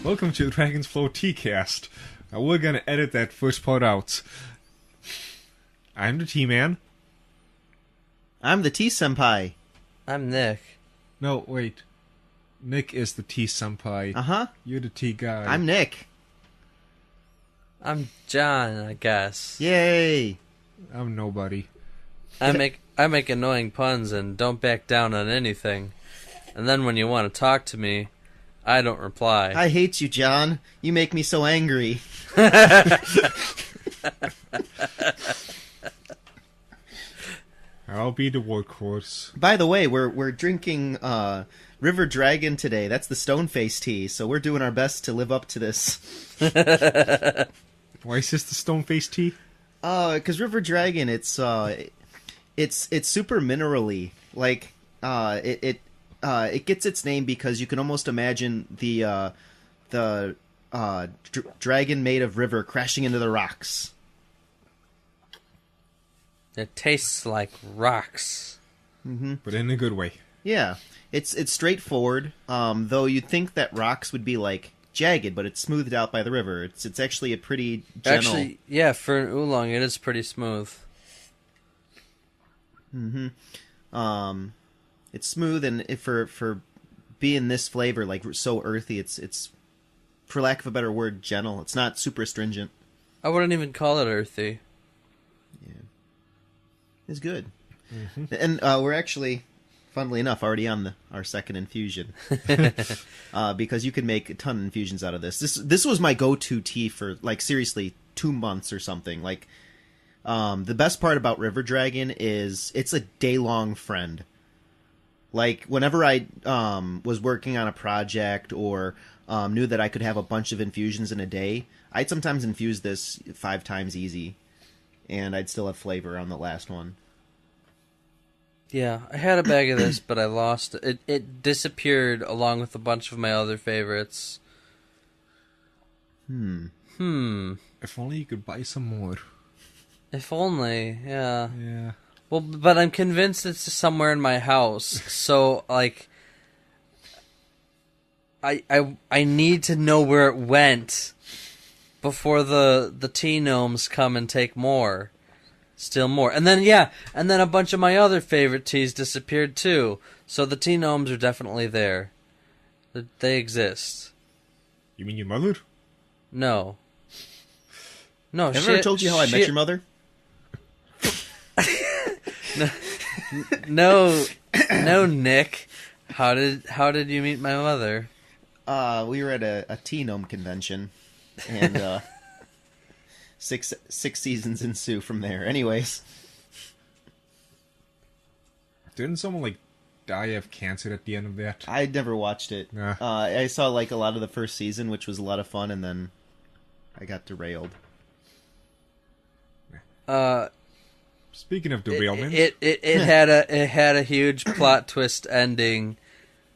Welcome to Dragon's Flow Teacast. Now we're gonna edit that first part out. I'm the T-Man. I'm the T-senpai. I'm Nick. No, wait. Nick is the T-senpai. Uh-huh. You're the T-guy. I'm Nick. I'm John, I guess. Yay! I'm nobody. I make annoying puns and don't back down on anything. And then when you want to talk to me, I don't reply. I hate you, John. You make me so angry. I'll be the workhorse. By the way, we're drinking River Dragon today. That's the Stoneface tea, so we're doing our best to live up to this. Why is this the Stoneface tea? Because River Dragon, it's super minerally. Like, it gets its name because you can almost imagine the dragon made of river crashing into the rocks. It tastes like rocks. Mm-hmm. But in a good way. Yeah, it's straightforward. Though you'd think that rocks would be like jagged, but it's smoothed out by the river. It's actually a pretty gentle. Actually, yeah, for an oolong, it is pretty smooth. Mm-hmm. It's smooth, and for being this flavor, like so earthy, it's for lack of a better word, gentle. It's not super astringent. I wouldn't even call it earthy. Yeah, it's good. Mm-hmm. And we're actually, funnily enough, already on our second infusion because you can make a ton of infusions out of this. This was my go-to tea for like seriously 2 months or something. Like, the best part about River Dragon is it's a day-long friend. Like, whenever I was working on a project or knew that I could have a bunch of infusions in a day, I'd sometimes infuse this 5 times easy, and I'd still have flavor on the last one. Yeah, I had a bag of this, but I lost it. It disappeared along with a bunch of my other favorites. If only you could buy some more. If only, yeah. Yeah. Well, but I'm convinced it's somewhere in my house. So, like, I need to know where it went before the tea gnomes come and take more. Still more. And then, yeah, and then a bunch of my other favorite teas disappeared too. So the tea gnomes are definitely there. They exist. You mean your mother? No. No, Have I ever told you how I met your mother? No, Nick. How did you meet my mother? We were at a tea gnome convention, and six seasons ensue from there. Anyways, Didn't someone like die of cancer at the end of that? I never watched it. Nah. I saw like a lot of the first season, which was a lot of fun, and then I got derailed. Speaking of derailment, It had a huge plot twist ending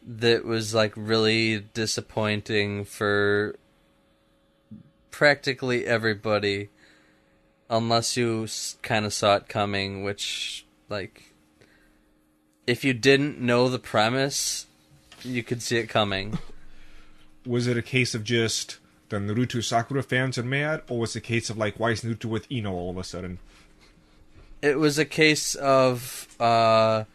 that was like really disappointing for practically everybody, unless you kind of saw it coming. Which, like, if you didn't know the premise, you could see it coming. was it a case of just the Naruto Sakura fans are mad, or was it a case of like, why is Naruto with Ino all of a sudden? It was a case of what's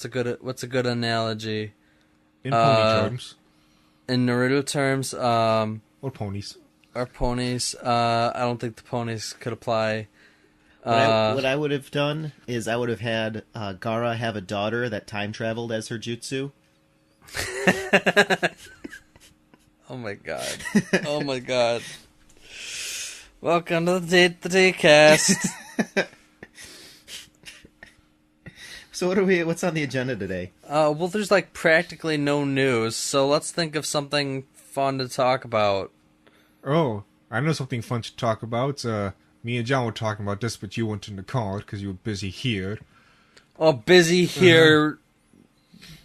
a good analogy? In pony terms. In Naruto terms, Or ponies. our ponies. I don't think the ponies could apply. What I would have done is I would have had Gaara have a daughter that time traveled as her jutsu. Oh my god! Oh my god! Welcome to the Teacast. So what's on the agenda today? Well, there's like practically no news, so let's think of something fun to talk about. Oh, I know something fun to talk about. Me and John were talking about this, but you went in the car because you were busy here. Oh, busy here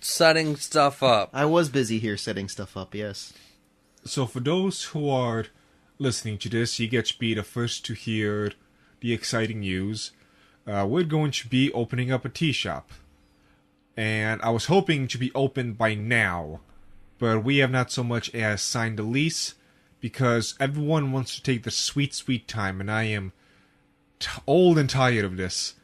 setting stuff up. I was busy here setting stuff up, yes. So for those who are listening to this, you get to be the first to hear the exciting news. We're going to be opening up a tea shop. And I was hoping to be open by now. but we have not so much as signed the lease because everyone wants to take the sweet, sweet time, and I am old and tired of this.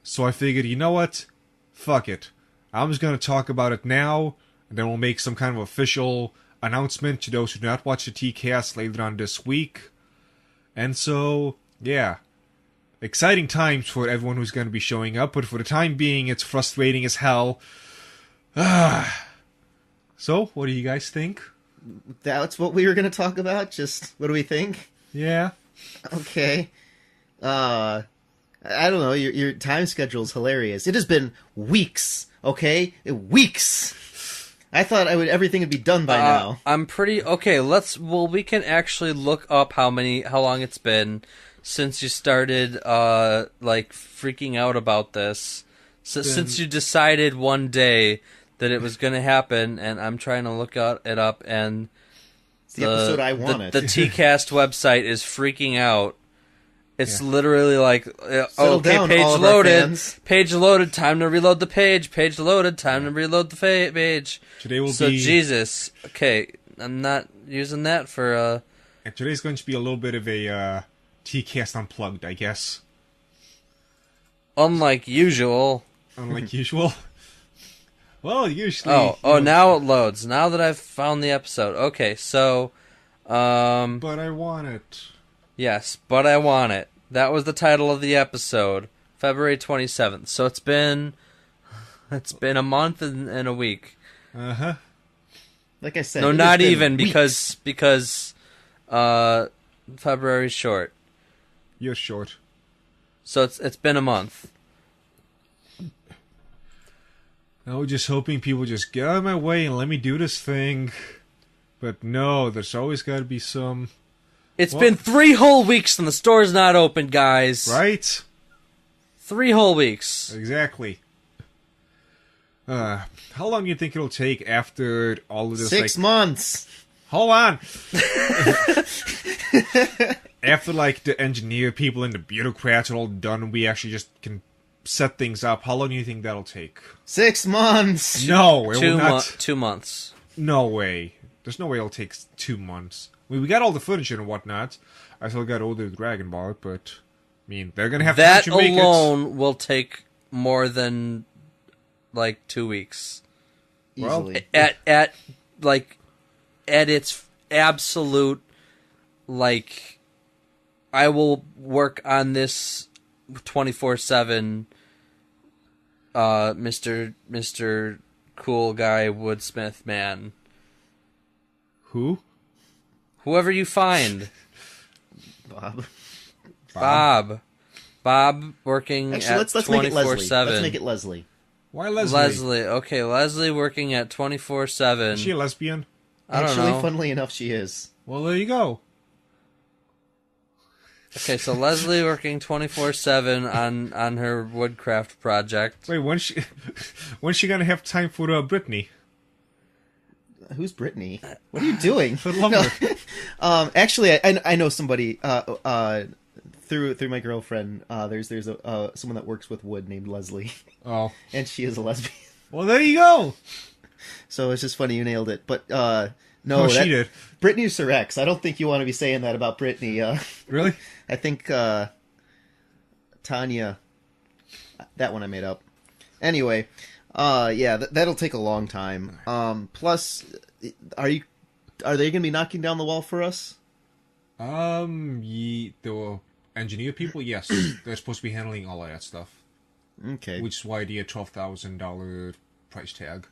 So I figured, you know what? Fuck it. I'm just going to talk about it now, and then we'll make some kind of official announcement to those who do not watch the Teacast later on this week. And so, yeah. Exciting times for everyone who's going to be showing up, but for the time being, it's frustrating as hell. So, what do you guys think? That's what we were going to talk about? Just, what do we think? Yeah. Okay. I don't know, your time schedule's hilarious. It has been weeks, okay? Weeks! I thought everything would be done by now. I'm pretty... Okay, we can actually look up how long it's been since you started, freaking out about this. Since you decided one day that it was going to happen, and I'm trying to look it up, and it's the episode I wanted. The Teacast website is freaking out. It's literally like, okay, page loaded. Page loaded, time to reload the page. Page loaded, time to reload the page. Today will be... Jesus. Okay, I'm not using that for... And today's going to be a little bit of a Teacast Unplugged, I guess. Unlike usual. Unlike usual? Well, usually... Oh, now it loads. Now that I've found the episode. Okay, so... But I want it. Yes, but I want it. That was the title of the episode, February 27th. So it's been a month and a week. Uh-huh. Like I said, no, not even weeks. because February's short. You're short. So it's been a month. I was just hoping people just get out of my way and let me do this thing. But no, there's always got to be some... It's been 3 whole weeks and the store's not open, guys. Right? 3 whole weeks. Exactly. How long do you think it'll take after all of this? 6 months. Hold on. After, the engineer people and the bureaucrats are all done and we actually just can set things up, how long do you think that'll take? 6 months. No, it will not. 2 months. No way. There's no way it'll take 2 months. We got all the footage and whatnot. I still got older Dragon Ball, but they're gonna have that time to make it. That alone will take more than 2 weeks. Easily. At its absolute I will work on this 24/7. Mr. Cool Guy Woodsmith man. Who? Whoever you find. Bob working Actually, at 24/7. Let's make it Leslie. Why Leslie? Leslie. Okay, Leslie working at 24/7. Is she a lesbian? I don't know. Actually, funnily enough, she is. Well, there you go. Okay, so Leslie working 24/7 on her woodcraft project. Wait, when's she gonna have time for Brittany? Who's Brittany? What are you doing? No. Actually, I know somebody through my girlfriend. There's someone that works with wood named Leslie. Oh, and she is a lesbian. Well, there you go. So it's just funny you nailed it. But no, she did. Brittany's her ex. I don't think you want to be saying that about Brittany. Really? I think Tanya. That one I made up. Anyway. Yeah, that'll take a long time. Plus, are they going to be knocking down the wall for us? The engineer people, yes, they're supposed to be handling all of that stuff. Okay, which is why the $12,000 price tag.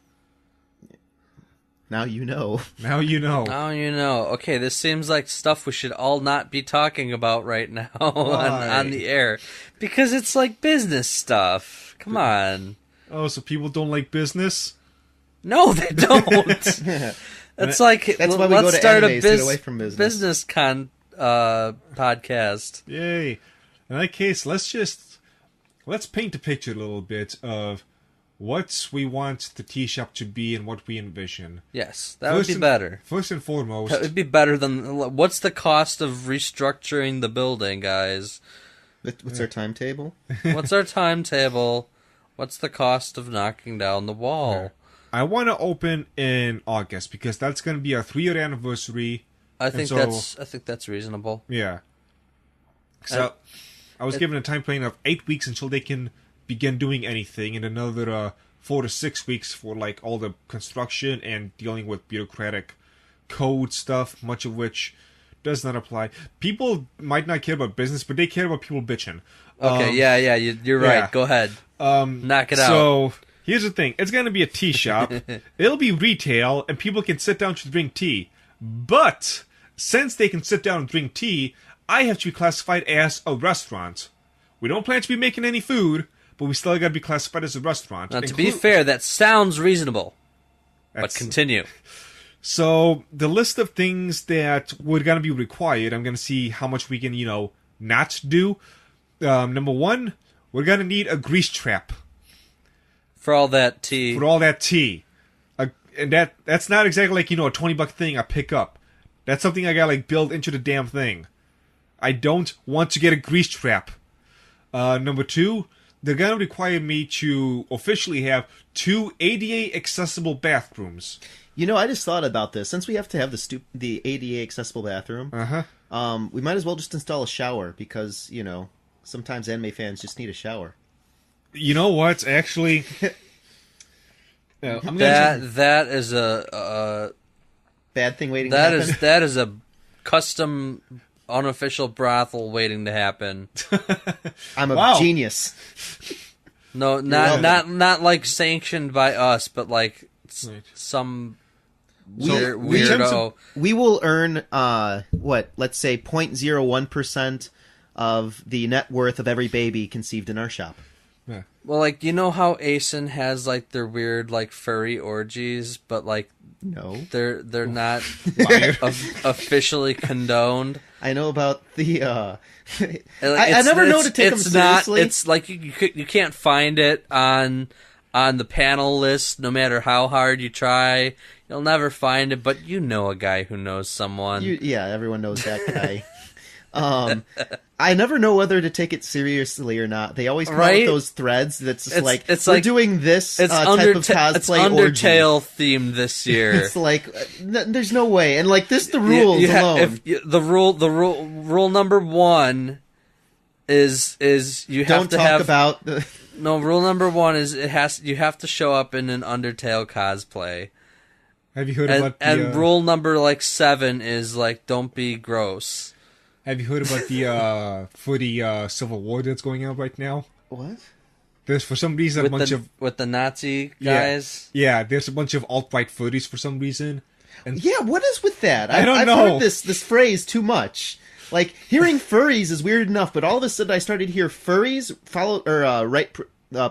Now you know. Now you know. Now you know. Okay, this seems like stuff we should all not be talking about right now on the air because it's business stuff. Come on. Oh, so people don't like business? No, they don't. It's that's why we let's go to start anime, a get away from business podcast. Yay! In that case, let's paint a picture a little bit of what we want the tea shop to be and what we envision. Yes, that would be better. First and foremost, that would be better than what's the cost of restructuring the building, guys? What's our timetable? What's our timetable? What's the cost of knocking down the wall? I want to open in August because that's going to be our 3-year anniversary. I think that's reasonable. Yeah. So I was given a time frame of 8 weeks until they can begin doing anything, and another 4 to 6 weeks for like all the construction and dealing with bureaucratic code stuff, much of which does not apply. People might not care about business, but they care about people bitching. Okay, you're right. Yeah. Go ahead. Knock it out. So here's the thing: it's going to be a tea shop. It'll be retail, and people can sit down to drink tea. But since they can sit down and drink tea, I have to be classified as a restaurant. We don't plan to be making any food, but we still got to be classified as a restaurant. Now, to be fair, that sounds reasonable. But continue. So the list of things that were going to be required, I'm going to see how much we can, not do. Number 1, we're going to need a grease trap. For all that tea. And that's not exactly like, a $20 thing I pick up. That's something I got to like build into the damn thing. I don't want to get a grease trap. Number 2, they're going to require me to officially have 2 ADA accessible bathrooms. I just thought about this. Since we have to have the ADA accessible bathroom, we might as well just install a shower because, sometimes anime fans just need a shower. You know what? Actually, that is a bad thing waiting to happen. That is a custom unofficial brothel waiting to happen. I'm a genius. No, not like sanctioned by us, but like some weirdo. We will earn let's say 0.01% of the net worth of every baby conceived in our shop. Yeah. Well, like, how Asen has like their weird like furry orgies, but like no, they're not officially condoned. I know about the. I never know to take them seriously. It's like you can't find it on the panel list, no matter how hard you try. You'll never find it, but a guy who knows someone. Everyone knows that guy. I never know whether to take it seriously or not. They always come out with those threads that's just we're doing this type of cosplay It's Undertale themed this year. It's like there's no way, and like the rules alone. Rule number 1 is you have to have. Don't talk about. No, rule number 1 is you have to show up in an Undertale cosplay. Have you heard about and rule number 7 is don't be gross. Have you heard about the Civil War that's going on right now? What? There's for some reason with the Nazi guys. Yeah, there's a bunch of alt-right footies for some reason. And what is with that? I don't know. I've heard this phrase too much. Like hearing furries is weird enough, but all of a sudden I started to hear furries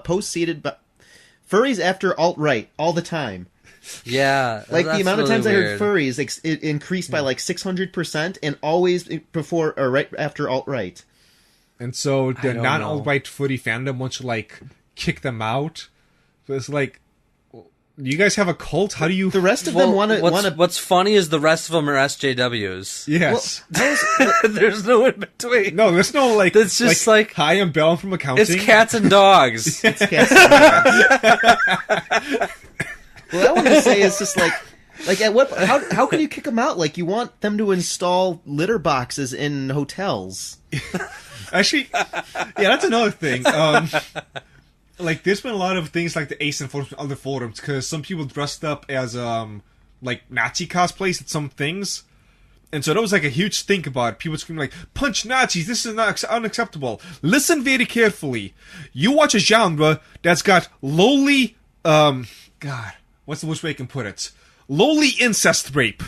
post-seated furries after alt-right all the time. Yeah, like the amount of times really I heard furries, it increased by 600%, and always before or right after alt-right. And so the non-alt-right footy fandom wants to kick them out. So it's like, you guys have a cult? How do you? The rest of them want to. What's funny is the rest of them are SJWs. Yes. Well, there's no in between. No, there's no It's just hi, I'm Bell from accounting. It's cats and dogs. It's cats and dogs. Well, I wanted to say is just at what? How can you kick them out? Like you want them to install litter boxes in hotels? Actually, that's another thing. There's been a lot of things like the Ace and forums and other forums because some people dressed up as Nazi cosplays at some things, and so that was a huge stink about it. People screaming "Punch Nazis! This is not unacceptable." Listen very carefully. You watch a genre that's got lowly, God. What's the worst way I can put it? Lowly incest rape.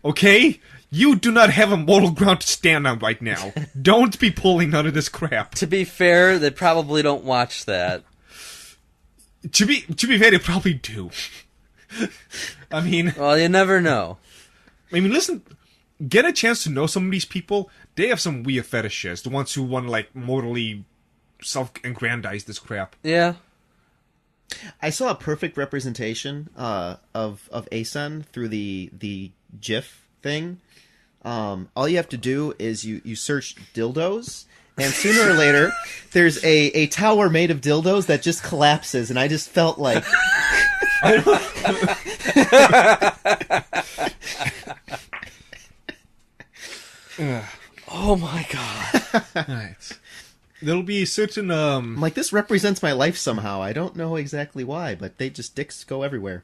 Okay? You do not have a moral ground to stand on right now. Don't be pulling none of this crap. To be fair, they probably don't watch that. To be fair, they probably do. I mean... Well, you never know. I mean, listen, get a chance to know some of these people. They have some weird fetishes. The ones who want to, morally self-aggrandize this crap. Yeah. I saw a perfect representation of Asen through the GIF thing. All you have to do is you search dildos, and sooner or later there's a tower made of dildos that just collapses, and I just felt like Oh my god. Right. There'll be certain I'm like, this represents my life somehow. I don't know exactly why, but they just dicks go everywhere.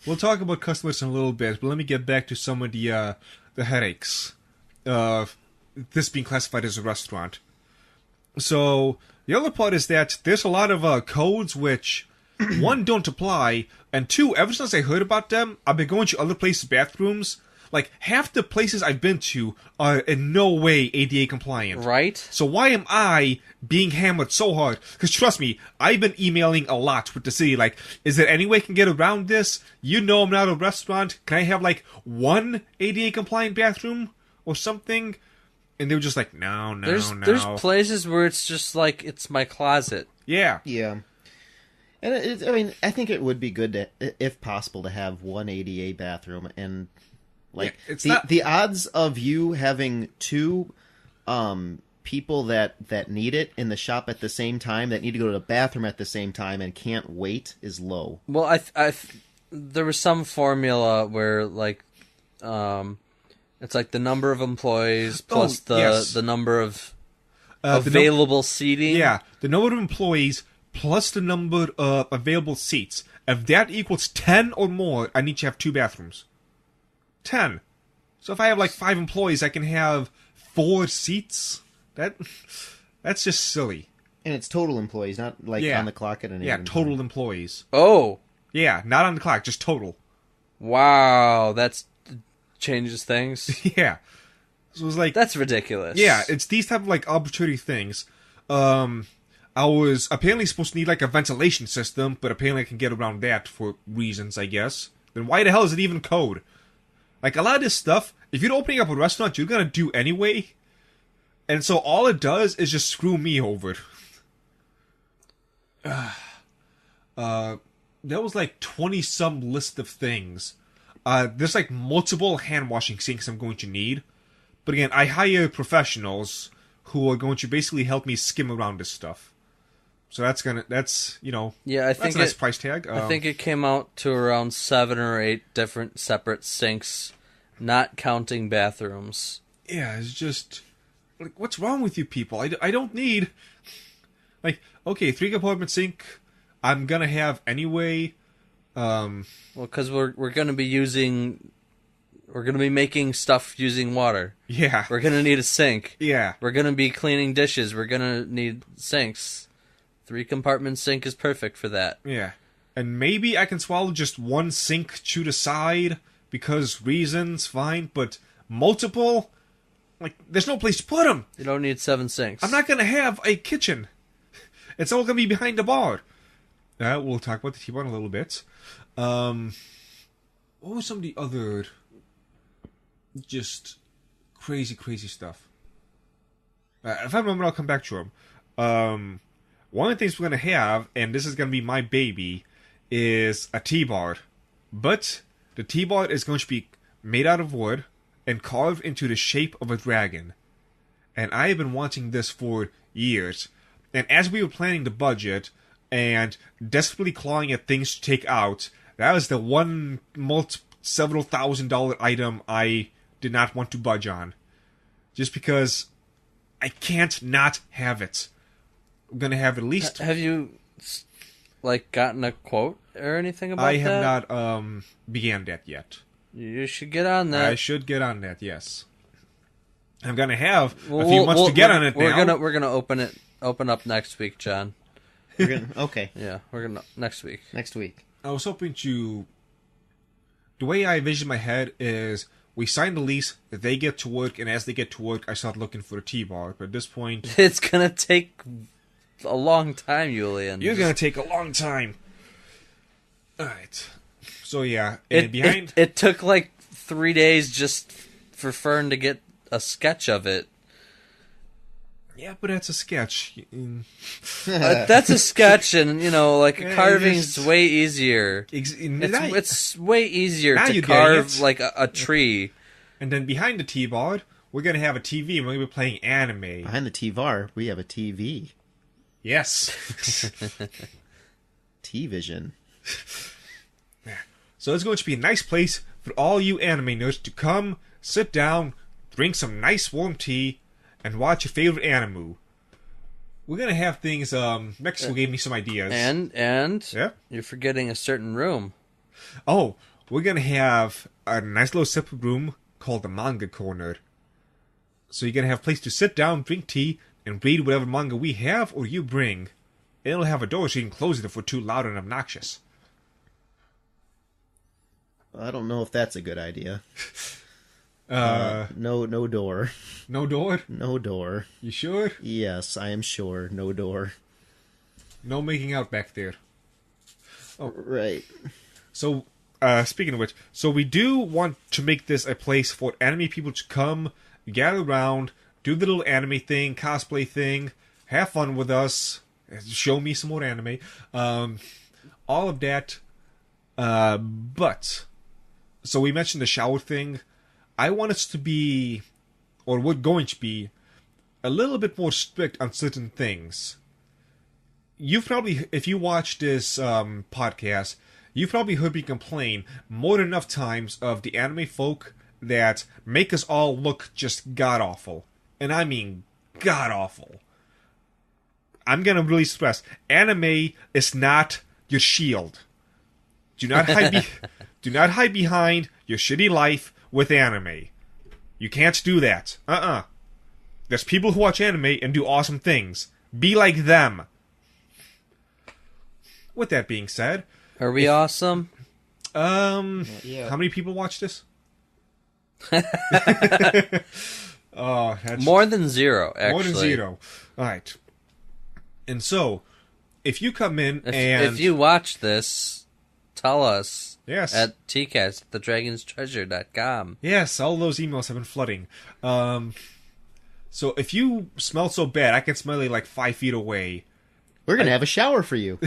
We'll talk about customers in a little bit, but let me get back to some of the headaches of this being classified as a restaurant. So, the other part is that there's a lot of codes which, one, don't apply, and two, ever since I heard about them, I've been going to other places' bathrooms. Like, half the places I've been to are in no way ADA compliant. Right? So why am I being hammered so hard? Because trust me, I've been emailing a lot with the city, like, is there any way I can get around this? You know I'm not a restaurant. Can I have, like, one ADA compliant bathroom? Or something? And they were just like, no. There's places where it's just like, it's my closet. Yeah. Yeah. And I mean, I think it would be good to, if possible, to have one ADA bathroom. And like, yeah, it's the odds of you having two people that need it in the shop at the same time, that need to go to the bathroom at the same time and can't wait, is low. Well, there was some formula where like, it's like the number of employees plus the number of available seating. Yeah, the number of employees plus the number of available seats. If that equals 10 or more, I need to have 2 bathrooms. 10. So if I have like 5 employees, I can have 4 seats? That's just silly. And it's total employees, not like on the clock at an Yeah, total employees. Oh. Yeah, not on the clock, just total. Wow, that's changes things. Yeah. So it was like, that's ridiculous. Yeah, it's these type of like arbitrary things. I was apparently supposed to need like a ventilation system, but apparently I can get around that for reasons, I guess. Then why the hell is it even code? Like, a lot of this stuff, if you're opening up a restaurant, you're gonna do anyway. And so all it does is just screw me over. There was like 20-some list of things. There's like multiple hand-washing sinks I'm going to need. But again, I hire professionals who are going to basically help me skim around this stuff. So that's, you know, yeah, I think that's a nice price tag. I think it came out to around 7 or 8 different separate sinks, not counting bathrooms. Yeah, it's just, like, what's wrong with you people? I don't need, like, okay, 3-compartment sink, I'm gonna have anyway. Well, because we're gonna be making stuff using water. Yeah. We're gonna need a sink. Yeah. We're gonna be cleaning dishes. We're gonna need sinks. 3-compartment sink is perfect for that. Yeah. And maybe I can swallow just one sink to the side because reasons, fine, but multiple, like, there's no place to put them. You don't need 7 sinks. I'm not gonna have a kitchen. It's all gonna be behind the bar. We'll talk about the T-bar in a little bit. What was some of the other just crazy stuff? If I remember, I'll come back to them. One of the things we're going to have, and this is going to be my baby, is a T-bar. But the T-bar is going to be made out of wood and carved into the shape of a dragon. And I have been wanting this for years. And as we were planning the budget and desperately clawing at things to take out, that was the one several $1,000 item I did not want to budge on. Just because I can't not have it. I'm going to have at least... Have you, like, gotten a quote or anything about that? I have not began that yet. You should get on that. I should get on that, yes. I'm going to have a few months to get on it now. We're gonna open up next week, John. Okay. Yeah, we're gonna next week. Next week. I was hoping to... The way I envision my head is we sign the lease, they get to work, and as they get to work, I start looking for a T-bar. But at this point... It's gonna take a long time, Julian. You're gonna take a long time. Alright. So yeah, it took like 3 days just for Fern to get a sketch of it. Yeah, but that's a sketch. That's a sketch, and like a carving's way easier. It's way easier to carve like a tree. And then behind the T-bar, we're gonna have a TV, and we're gonna be playing anime. Behind the T-bar, we have a TV. Yes. T-Vision. So it's going to be a nice place for all you anime nerds to come, sit down, drink some nice warm tea, and watch your favorite anime. We're going to have things, Mexico gave me some ideas. And yeah? You're forgetting a certain room. Oh, we're going to have a nice little separate room called the manga corner. So you're going to have a place to sit down, drink tea, and read whatever manga we have or you bring. It'll have a door so you can close it if we're too loud and obnoxious. I don't know if that's a good idea. No door. No door? No door. You sure? Yes, I am sure. No door. No making out back there. Oh. Right. So, speaking of which, so we do want to make this a place for anime people to come, gather around, do the little anime thing, cosplay thing, have fun with us, show me some more anime, all of that. But, so we mentioned the shower thing. I want us to be, or we're going to be, a little bit more strict on certain things. You've probably, if you watch this podcast, you've probably heard me complain more than enough times of the anime folk that make us all look just god-awful. And I mean god-awful. I'm going to really stress, anime is not your shield. Do not hide behind your shitty life with anime. You can't do that. There's people who watch anime and do awesome things. Be like them. With that being said... Are we awesome? Yeah. How many people watch this? Oh, that's... More than zero, actually. More than zero. Alright. And so, if you come in If you watch this, tell us. Yes. At Teacast, thedragonstreasure.com. Yes, all those emails have been flooding. So if you smell so bad, I can smell you like 5 feet away. We're going to have a shower for you.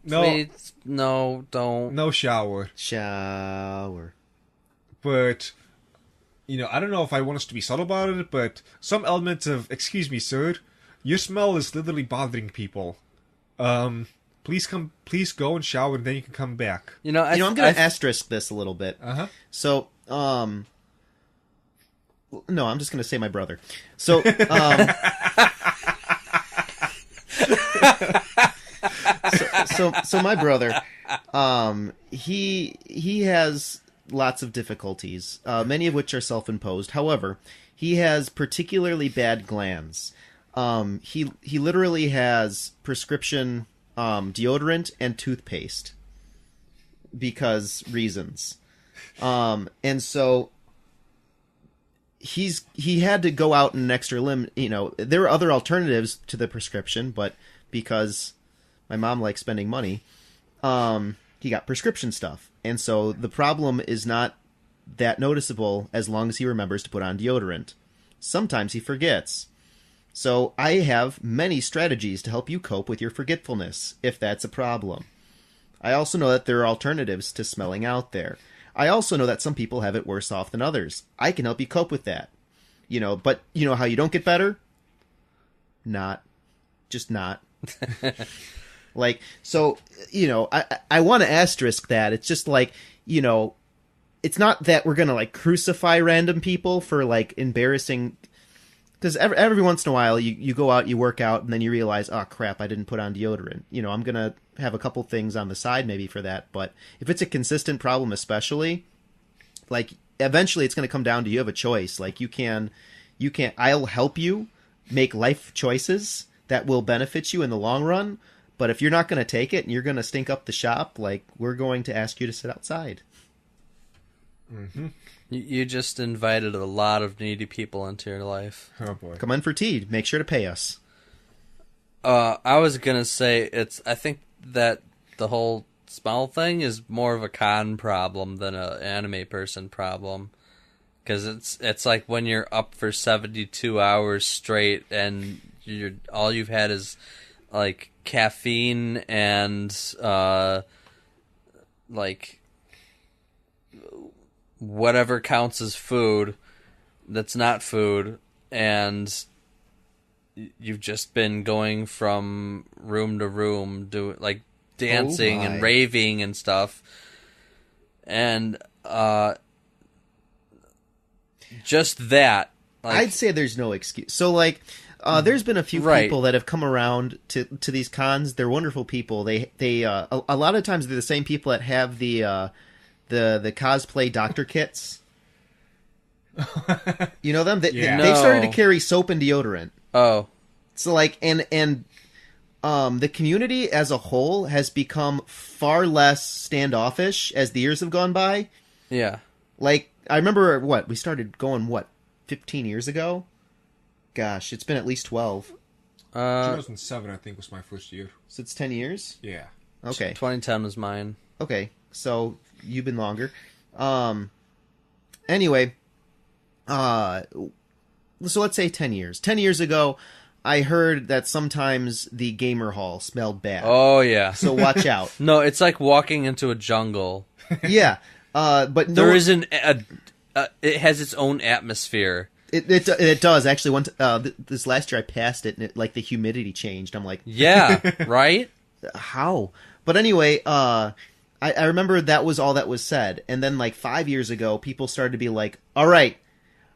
No. Please, no, don't. No shower. Shower. But, you know, I don't know if I want us to be subtle about it, but some elements of, excuse me, sir, your smell is literally bothering people. Please go and shower, and then you can come back. I'm going to asterisk this a little bit. Uh-huh. So, no, I'm just going to say my brother. So, so my brother, he has lots of difficulties, many of which are self-imposed. However, he has particularly bad glands. He literally has prescription deodorant and toothpaste because reasons. And so he had to go out in an extra limb. There are other alternatives to the prescription, but because my mom likes spending money, he got prescription stuff. And so the problem is not that noticeable as long as he remembers to put on deodorant. Sometimes he forgets. So I have many strategies to help you cope with your forgetfulness, if that's a problem. I also know that there are alternatives to smelling out there. I also know that some people have it worse off than others. I can help you cope with that. But you know how you don't get better? Not. Just not. So, I want to asterisk that. It's just like, it's not that we're going to crucify random people for embarrassing... Because every once in a while, you go out, you work out, and then you realize, oh, crap, I didn't put on deodorant. I'm going to have a couple things on the side maybe for that. But if it's a consistent problem especially, eventually it's going to come down to you have a choice. I'll help you make life choices that will benefit you in the long run. But if you're not going to take it and you're going to stink up the shop, we're going to ask you to sit outside. Mm-hmm. You just invited a lot of needy people into your life. Oh, boy. Come in for tea. Make sure to pay us. I was going to say, I think that the whole smell thing is more of a con problem than an anime person problem. Because it's like when you're up for 72 hours straight and all you've had is caffeine and whatever counts as food that's not food, and you've just been going from room to room dancing and raving and stuff. And just that. Like, I'd say there's no excuse. So, like, there's been a few people that have come around to these cons. They're wonderful people. They a lot of times they're the same people that have the cosplay doctor kits. You know them? They started to carry soap and deodorant. Oh. So, like, and the community as a whole has become far less standoffish as the years have gone by. Yeah. Like, I remember, we started going, 15 years ago? Gosh, it's been at least 12. 2007, I think, was my first year. So it's 10 years? Yeah. Okay. 2010 was mine. Okay, so you've been longer. Anyway, so let's say 10 years. 10 years ago, I heard that sometimes the gamer hall smelled bad. Oh, yeah. So watch out. No, it's like walking into a jungle. Yeah. But there isn't it has its own atmosphere. It does actually. This last year I passed it, and like the humidity changed. I'm like, yeah, right? How? But anyway, I remember that was all that was said, and then like 5 years ago, people started to be like, "All right,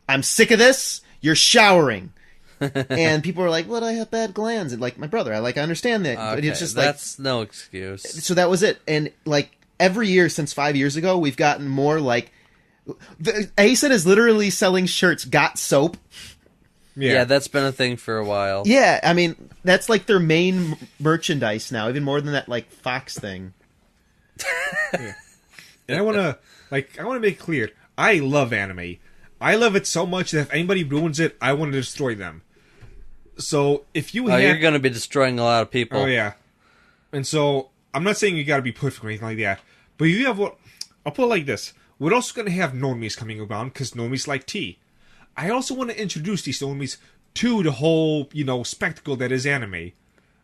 I'm sick of this. You're showering." And people were like, "Well, I have bad glands," and like my brother, I understand that, okay, but it's just that's no excuse. So that was it, and like every year since 5 years ago, we've gotten more like. Asen is literally selling shirts. Got soap. Yeah, that's been a thing for a while. Yeah, I mean that's like their main merchandise now, even more than that like Fox thing. Yeah. And I want to make it clear. I love anime. I love it so much that if anybody ruins it, I want to destroy them. So if you you're going to be destroying a lot of people. Oh yeah. And so I'm not saying you got to be perfect or anything like that, but you have I'll put it like this. We're also going to have normies coming around because normies like tea. I also want to introduce these normies to the whole, spectacle that is anime.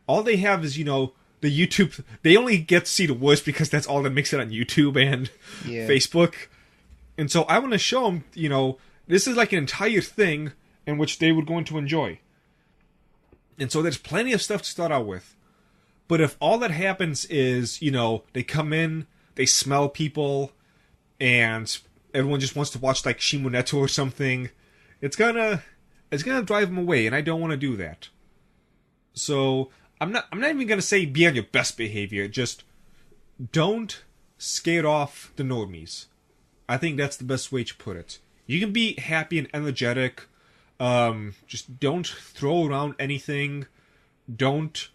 All they have is, the YouTube. They only get to see the worst because that's all that makes it on YouTube and Facebook. And so I want to show them, this is like an entire thing in which they would going to enjoy. And so there's plenty of stuff to start out with. But if all that happens is, they come in, they smell people, and everyone just wants to watch like Shimonetto or something, it's gonna drive them away, and I don't want to do that. So I'm not even gonna say be on your best behavior. Just don't scare off the normies. I think that's the best way to put it. You can be happy and energetic. Just don't throw around anything. Don't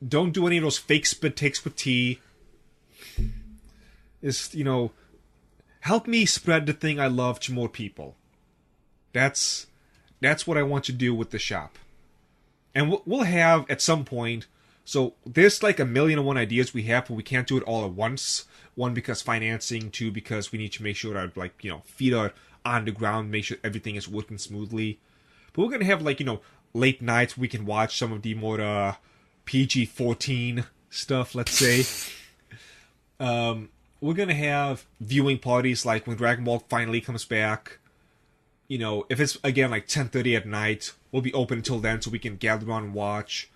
do any of those fake spit takes with tea. Help me spread the thing I love to more people. That's what I want to do with the shop. And we'll have, at some point, so there's like 1,000,001 ideas we have, but we can't do it all at once. One, because financing. Two, because we need to make sure that, feet are on the ground, make sure everything is working smoothly. But we're going to have, late nights we can watch some of the more PG-14 stuff, let's say. We're going to have viewing parties like when Dragon Ball finally comes back. If it's, again, like 10:30 at night, we'll be open until then so we can gather around and watch.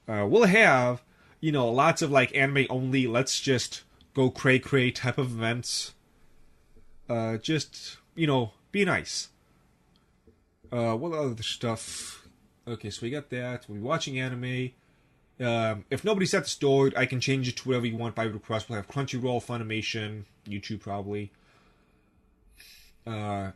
We'll have, lots of, anime only, let's just go cray-cray type of events. Just, be nice. What other stuff? Okay, so we got that. We'll be watching anime. If nobody's at the store, I can change it to whatever you want by request. We'll have Crunchyroll, Funimation, YouTube probably. For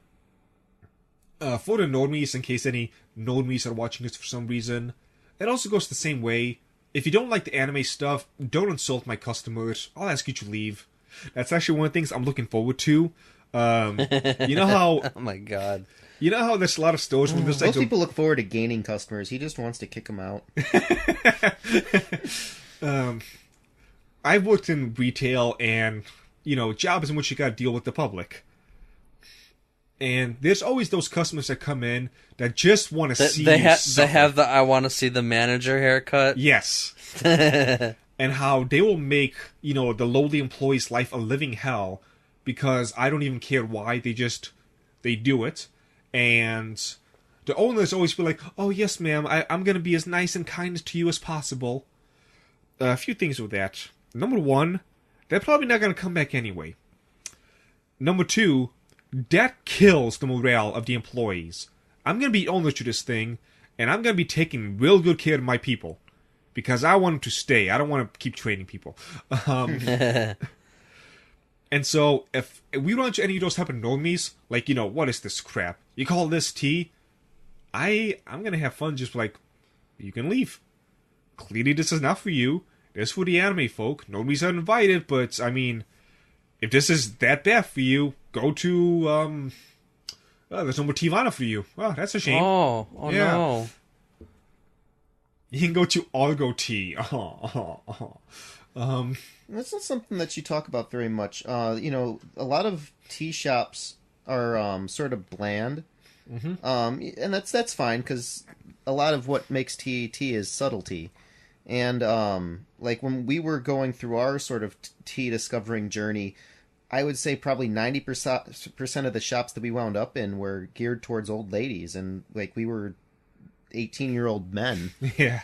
the normies, in case any normies are watching this for some reason, it also goes the same way. If you don't like the anime stuff, don't insult my customers. I'll ask you to leave. That's actually one of the things I'm looking forward to. You know how... Oh my god. You know how there's a lot of stores where there's most people look forward to gaining customers. He just wants to kick them out. I've worked in retail and, jobs in which you got to deal with the public. And there's always those customers that come in that just want to see they you suffer. They have the I want to see the manager haircut. Yes. And how they will make, the lowly employee's life a living hell because I don't even care why. They do it. And the owners always be like, "Oh, yes, ma'am, I'm going to be as nice and kind to you as possible." A few things with that. Number one, they're probably not going to come back anyway. Number 2, that kills the morale of the employees. I'm going to be owner to this thing, and I'm going to be taking real good care of my people. Because I want them to stay. I don't want to keep training people. And so, if we run into any of those type of normies, like, what is this crap? You call this tea? I'm going to have fun just like, you can leave. Clearly this is not for you. This is for the anime folk. Nobody's invited, but, I mean, if this is that bad for you, go to, there's no more Tivana for you. Well, that's a shame. Oh Yeah. no. You can go to Argo Tea. That's not something that you talk about very much. A lot of tea shops are sort of bland. And that's fine, because a lot of what makes tea is subtlety. And like when we were going through our sort of tea discovering journey, I would say probably 90% of the shops that we wound up in were geared towards old ladies, and like we were 18-year-old men. Yeah.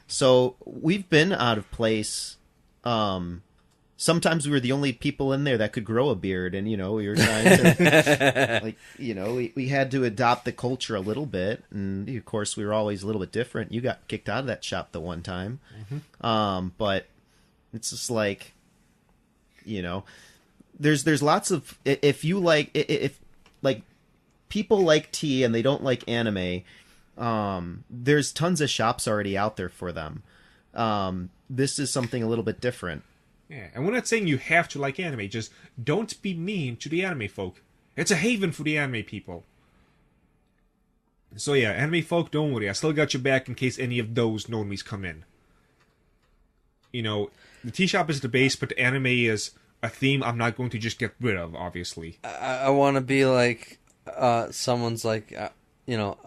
So we've been out of place. Sometimes we were the only people in there that could grow a beard, and we were trying to we had to adopt the culture a little bit, and of course we were always a little bit different. You got kicked out of that shop the one time. But it's just like, there's lots of, if people like tea and they don't like anime, there's tons of shops already out there for them. This is something a little bit different. Yeah, and we're not saying you have to like anime, just don't be mean to the anime folk. It's a haven for the anime people. So yeah, anime folk, don't worry, I still got your back in case any of those normies come in. The tea shop is the base, but the anime is a theme I'm not going to just get rid of, obviously. I want to be like, someone's like, I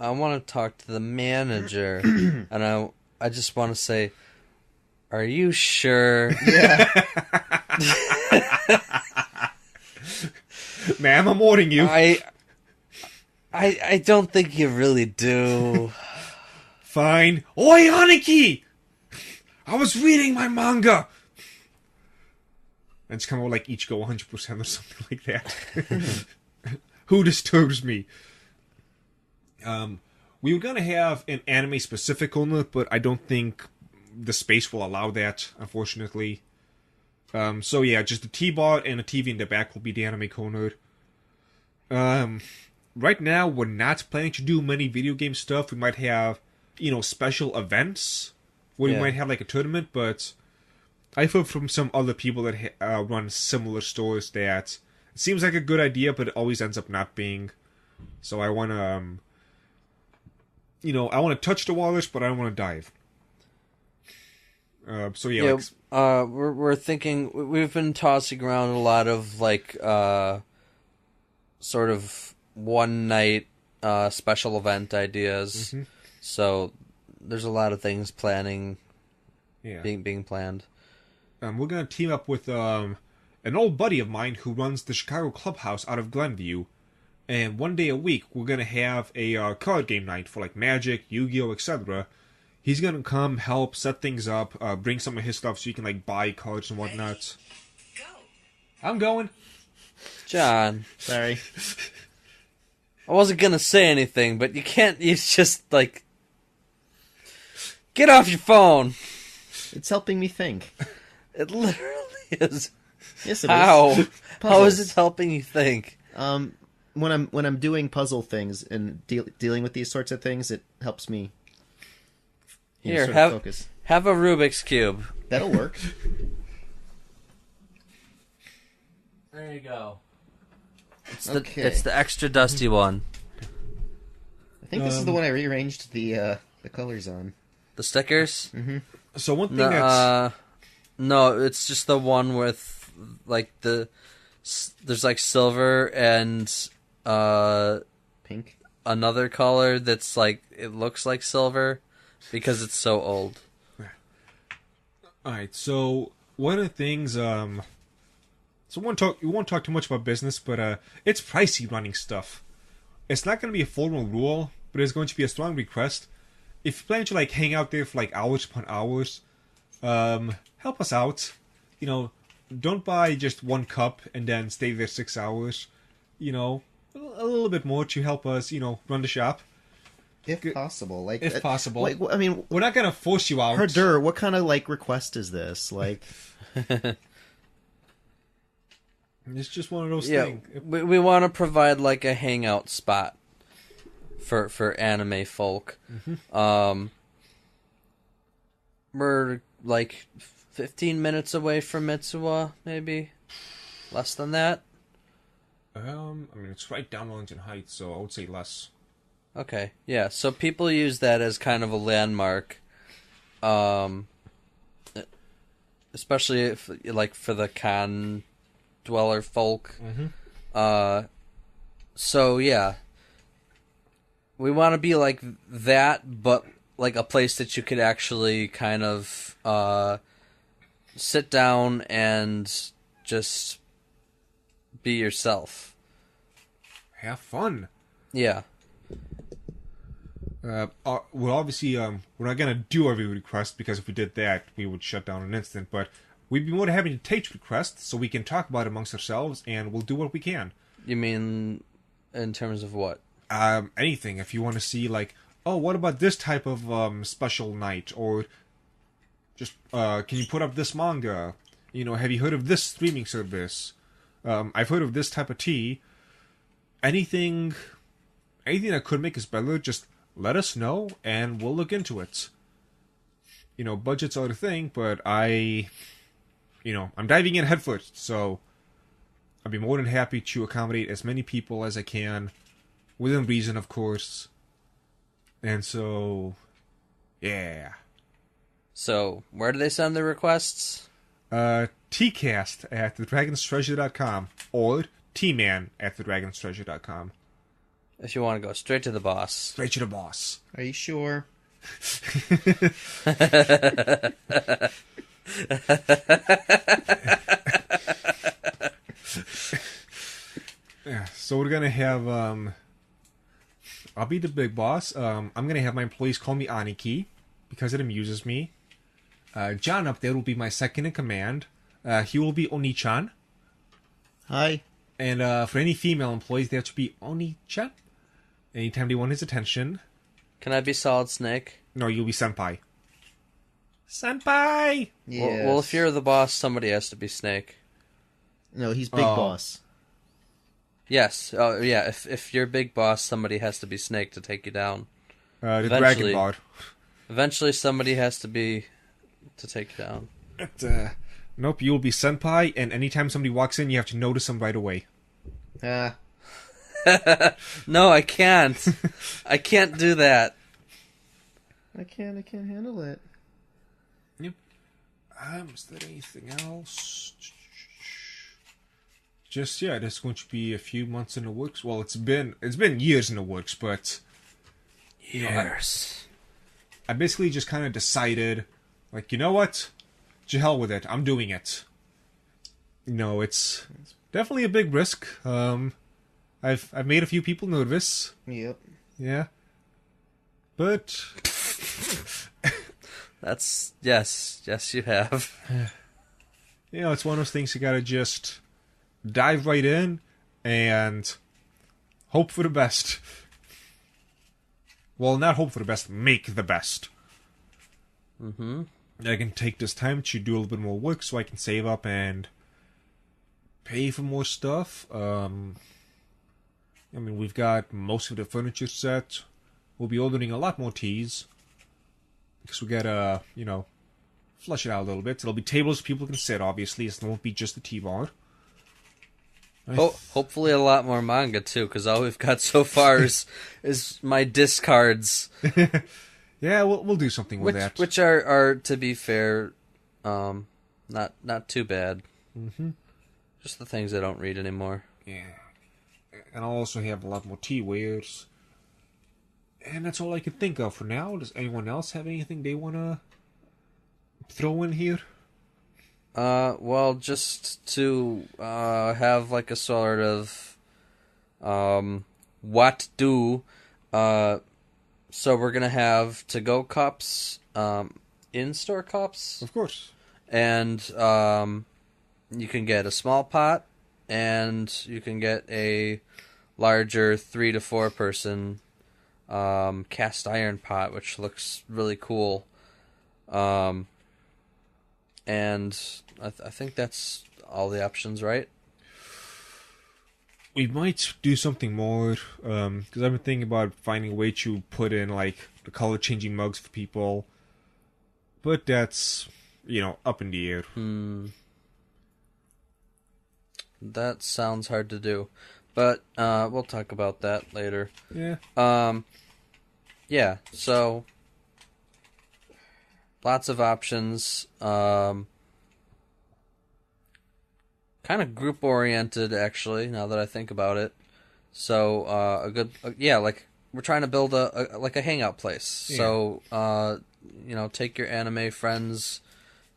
want to talk to the manager, and I just want to say, are you sure? Yeah. Ma'am, I'm warning you. I don't think you really do. Fine. Oi, Aniki! I was reading my manga! And it's kind of like each go 100% or something like that. Who disturbs me? We were going to have an anime-specific owner, but I don't think the space will allow that, unfortunately. So yeah, just the T-bot and a TV in the back will be the anime corner. Right now, we're not planning to do many video game stuff. We might have, special events where we might have like a tournament, but I've heard from some other people that run similar stores that it seems like a good idea, but it always ends up not being. So I want to, I want to touch the waters, but I don't want to dive. So yeah, we're thinking, we've been tossing around a lot of like sort of one night special event ideas. So there's a lot of things being planned. We're gonna team up with an old buddy of mine who runs the Chicago Clubhouse out of Glenview, and one day a week we're gonna have a card game night for like Magic, Yu-Gi-Oh, etc. He's gonna come help set things up, bring some of his stuff so you can like buy cards and whatnot. Go. I'm going. John, Sorry. I wasn't gonna say anything, but you can't. You just like get off your phone. It's helping me think. It literally is. Yes, it is. How? How is Puzzles. it helping you think? When I'm doing puzzle things and dealing with these sorts of things, it helps me Here, sort of focus. have a Rubik's Cube. That'll work. There you go. Okay. It's the extra dusty one. I think this is the one I rearranged the colors on. The stickers? So one thing that's No, it's just the one with like there's like silver and Pink. another color that's like it looks like silver because it's so old. Alright, so one of the things, so we won't talk too much about business, but it's pricey running stuff. It's not going to be a formal rule, but it's going to be a strong request. If you plan to like hang out there for like hours upon hours, help us out. don't buy just one cup and then stay there 6 hours. You know, a little bit more to help us, run the shop. If possible. Like, If possible. Like, I mean... We're not going to force you out. Herder, what kind of, request is this? Like... It's just one of those things. We want to provide, a hangout spot for anime folk. Mm-hmm. We're, 15 minutes away from Mitsuwa, maybe? Less than that? It's right down Wellington Heights, so I would say less. Okay, yeah. So people use that as kind of a landmark, especially if, for the con dweller folk. Mm-hmm. So yeah, we want to be like that, but like a place that you could actually kind of sit down and just be yourself. Have fun. Yeah. We're obviously we're not gonna do every request, because if we did that, we would shut down in an instant. But we'd be more than happy to take requests so we can talk about it amongst ourselves, and we'll do what we can. You mean in terms of what? Anything. If you want to see, what about this type of special night, or just can you put up this manga? Have you heard of this streaming service? I've heard of this type of tea. Anything that could make us better, just let us know, and we'll look into it. Budgets are the thing, but I'm diving in headfirst, so I'd be more than happy to accommodate as many people as I can, within reason, of course. And so, yeah. So, where do they send their requests? Teacast at thedragonstreasure.com, or tman@thedragonstreasure.com. If you want to go straight to the boss. Straight to the boss. Are you sure? Yeah, so we're gonna have I'll be the big boss. I'm gonna have my employees call me Aniki because it amuses me. John up there will be my second in command. He will be Oni-chan. Hi. And for any female employees, they have to be Oni-chan. Anytime they want his attention. Can I be Solid Snake? No, you'll be Senpai. Senpai! Yes. Well, if you're the boss, somebody has to be Snake. No, he's Big Boss. Yes. Oh, yeah. If you're big boss, somebody has to be Snake to take you down. The Dragon Bard. Eventually, somebody has to be to take you down. Nope, you'll be Senpai, and anytime somebody walks in, you have to notice them right away. No, I can't. I can't do that. I can't handle it. Yep. Is there anything else? Just, there's going to be a few months in the works. Well, it's been years in the works, but Years. I basically just kind of decided, you know what? To hell with it. I'm doing it. It's definitely a big risk. I've made a few people nervous. Yep. Yeah. But That's yes, you have. It's one of those things you gotta just dive right in and hope for the best. Well, not hope for the best, make the best. Mm-hmm. I can take this time to do a little bit more work so I can save up and pay for more stuff. We've got most of the furniture set. We'll be ordering a lot more teas. Because we gotta, flush it out a little bit. It'll be tables people can sit, obviously. It won't be just a tea bar. Hopefully a lot more manga, too, because all we've got so far is my discards. Yeah, we'll do something with that. Which are, to be fair, not too bad. Mm-hmm. Just the things I don't read anymore. Yeah. And I'll also have a lot more tea wares. And that's all I can think of for now. Does anyone else have anything they want to throw in here? Well, just to have a sort of what do. So we're gonna have to-go cups, in-store cups, Of course. and you can get a small pot, and you can get a larger 3 to 4 person cast iron pot, which looks really cool. And I think that's all the options, right? We might do something more, because I've been thinking about finding a way to put in, like, the color-changing mugs for people. But that's, up in the air. That sounds hard to do. But we'll talk about that later. Yeah. Yeah, so lots of options. Kind of group oriented, actually, now that I think about it. So like we're trying to build a hangout place. Yeah. So take your anime friends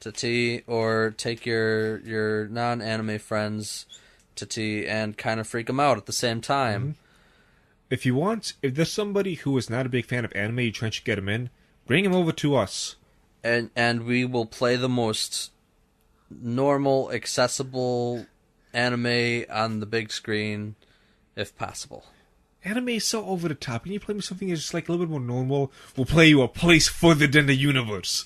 to tea, or take your non-anime friends to tea, and kind of freak them out at the same time. Mm-hmm. If there's somebody who is not a big fan of anime, you're trying to get him in, bring him over to us. And we will play the most normal, accessible anime on the big screen, if possible. Anime is so over the top. Can you play me something that's just like a little bit more normal? We'll play you A Place Further Than the Universe.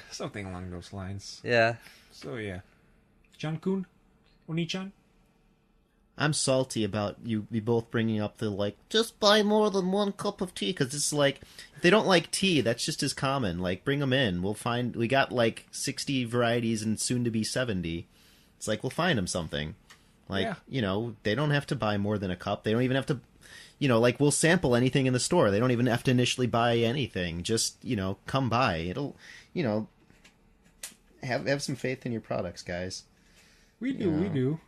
Something along those lines. Yeah. So yeah. John-kun? Oni-chan? I'm salty about you both bringing up the, just buy more than one cup of tea, because it's like, if they don't like tea, that's just as common. Bring them in. We got 60 varieties and soon to be 70. It's we'll find them something. They don't have to buy more than a cup. They don't even have to, we'll sample anything in the store. They don't even have to initially buy anything. Just, come by. It'll, have some faith in your products, guys. We do.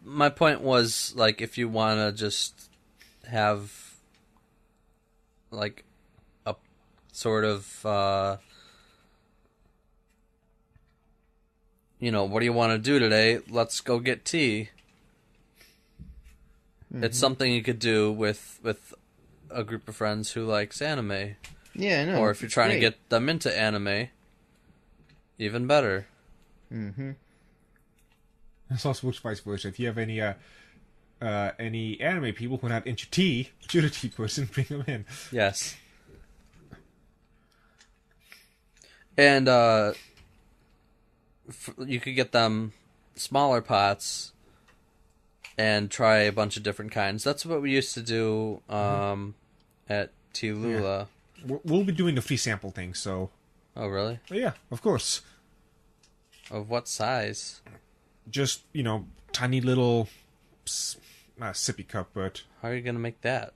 My point was, if you want to just have, a sort of, what do you want to do today? Let's go get tea. Mm-hmm. It's something you could do with a group of friends who likes anime. Yeah, I know. Or if you're trying to get them into anime, even better. Mm-hmm. It's also works vice versa. If you have any anime people who are not into tea, but you're a tea person, bring them in. Yes. And you could get them smaller pots and try a bunch of different kinds. That's what we used to do at Tea Lula. Yeah. We'll be doing the free sample thing, so... Oh, really? Oh, yeah, of course. Of what size? Just, tiny little... not a sippy cup, but... How are you going to make that?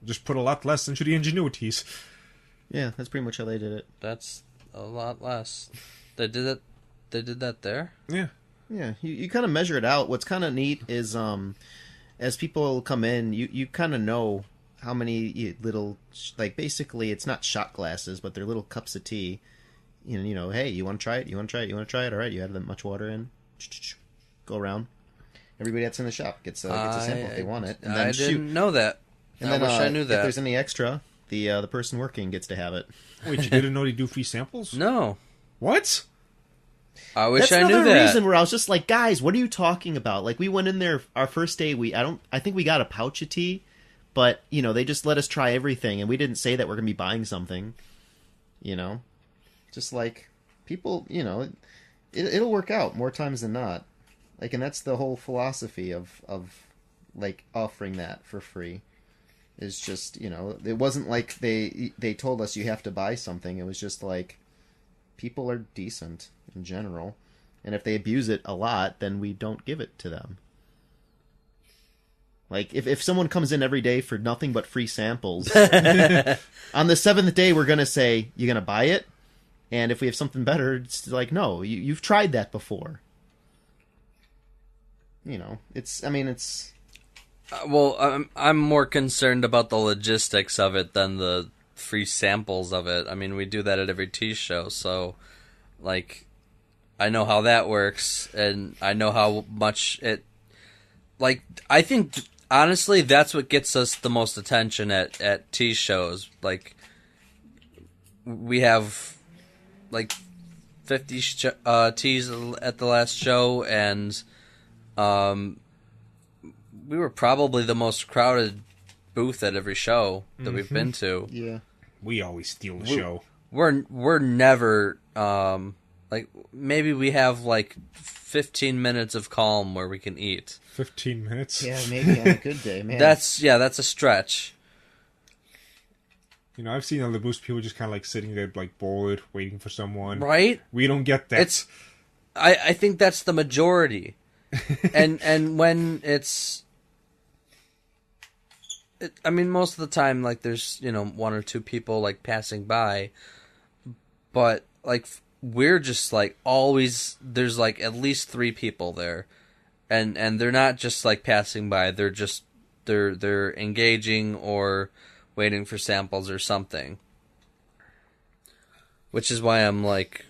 Just put a lot less into the ingenuities. Yeah, that's pretty much how they did it. That's a lot less. They did it. They did that there? Yeah. Yeah, you kind of measure it out. What's kind of neat is, as people come in, you kind of know how many little, basically it's not shot glasses, but they're little cups of tea. Hey, you want to try it? You want to try it? You want to try it? All right, you add that much water in. Go around. Everybody that's in the shop gets a sample if they want it. And then I didn't know that. And I wish I knew that. If there's any extra, the person working gets to have it. Wait, you didn't know they do free samples? No. What? I wish That's I knew that. That's another reason where I was just like, guys, what are you talking about? We went in there our first day. I think we got a pouch of tea, but they just let us try everything, and we didn't say that we're gonna be buying something. Just people, it'll work out more times than not. And that's the whole philosophy of offering that for free. Is just it wasn't like they told us you have to buy something. It was just people are decent in general, and if they abuse it a lot, then we don't give it to them. If someone comes in every day for nothing but free samples, on the 7th day we're gonna say, you gonna buy it? And if we have something better, it's no, you've tried that before. It's well, I'm more concerned about the logistics of it than the free samples of it. I mean, we do that at every tea show, so I know how that works, and I know how much it... I think, honestly, that's what gets us the most attention at tea shows. we have like 50 teas at the last show, and we were probably the most crowded booth at every show that we've been to. Yeah. We always steal the show. We're never like, maybe we have like 15 minutes of calm where we can eat. 15 minutes? Yeah, maybe on a good day, man. That's a stretch. You know, I've seen other booths, people just kind of like sitting there, like bored, waiting for someone. Right? We don't get that. I think that's the majority. and when I mean, most of the time, like, there's, you know, one or two people, like, passing by. But, like, we're just, like, always, there's, like, at least 3 people there. And they're not just, like, passing by. They're just, they're engaging or waiting for samples or something. Which is why I'm like,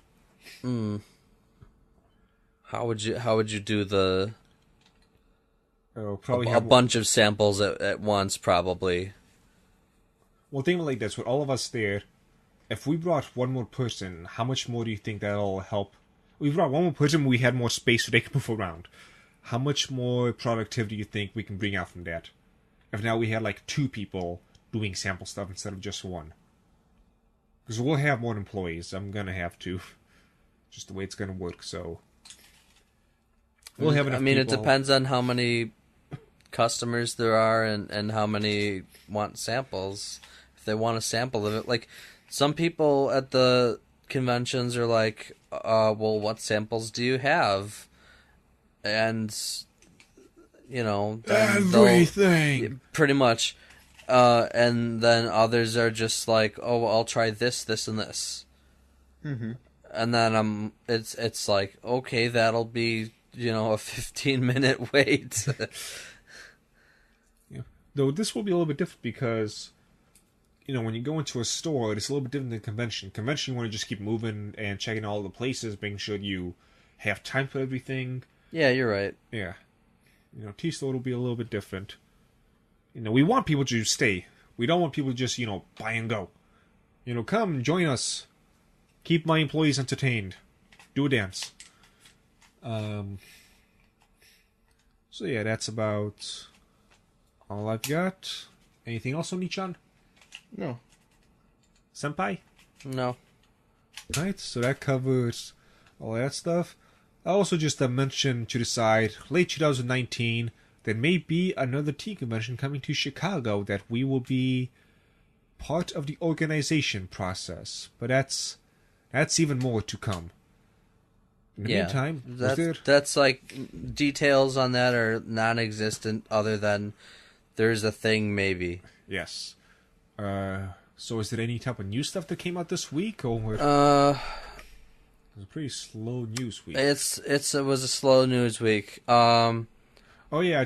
how would you do the... Probably a bunch of samples at once, probably. Well, think like this, with all of us there, if we brought one more person, how much more do you think that'll help? We brought one more person, we had more space so they could move around. How much more productivity do you think we can bring out from that? If now we had like 2 people doing sample stuff instead of just 1. Because we'll have more employees, I'm gonna have to. Just the way it's gonna work, so... We'll have enough people. It depends on how many customers there are and how many want samples. If they want a sample of it, like, some people at the conventions are like, well, what samples do you have? And, you know, everything, pretty much. And then others are just like, oh, well, I'll try this, this, and this. Mm-hmm. And then it's like, okay, that'll be, you know, a 15-minute wait. Yeah. Though this will be a little bit different because, you know, when you go into a store, it's a little bit different than convention. Convention, you want to just keep moving and checking all the places, making sure you have time for everything. Yeah, you're right. Yeah. You know, T-Store will be a little bit different. You know, we want people to stay. We don't want people to just, you know, buy and go. You know, come, join us. Keep my employees entertained. Do a dance. So yeah, that's about all I've got. Anything else on Nichan? No. Senpai? No. Alright, so that covers all that stuff. I also just mentioned to the side, late 2019, there may be another tea convention coming to Chicago that we will be part of the organization process. But that's even more to come. In the meantime, that's like, details on that are non-existent other than there's a thing maybe. Yes. So is there any type of new stuff that came out this week, or it was a pretty slow news week? It was a slow news week. Oh yeah,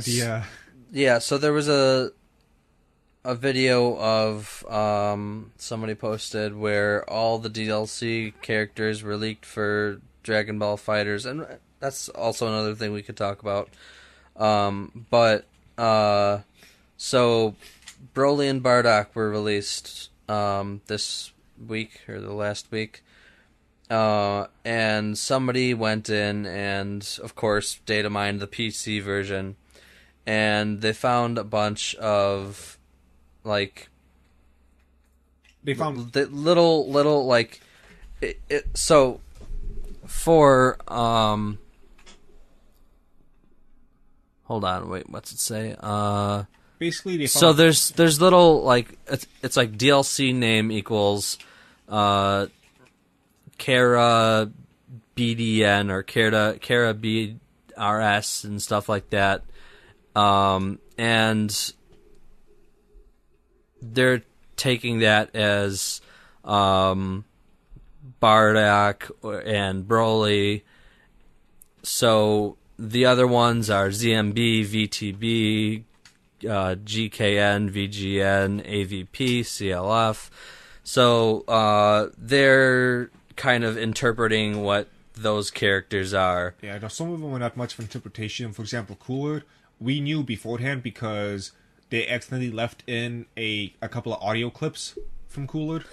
so there was a video of somebody posted where all the DLC characters were leaked for Dragon Ball FighterZ, and that's also another thing we could talk about. So Broly and Bardock were released this week, or the last week. And somebody went in and, of course, data mined the PC version, and they found a bunch of, like... They found... The little, like... So, for, hold on, wait, what's it say? Basically, they found... So there's little, like, it's like DLC name equals, Kara BDN or Kara BRS and stuff like that. And they're taking that as Bardock and Broly. So the other ones are ZMB, VTB, GKN, VGN, AVP, CLF. So they're kind of interpreting what those characters are. Yeah, no, some of them were not much of interpretation. For example, Cooler, we knew beforehand because they accidentally left in a couple of audio clips from Cooler.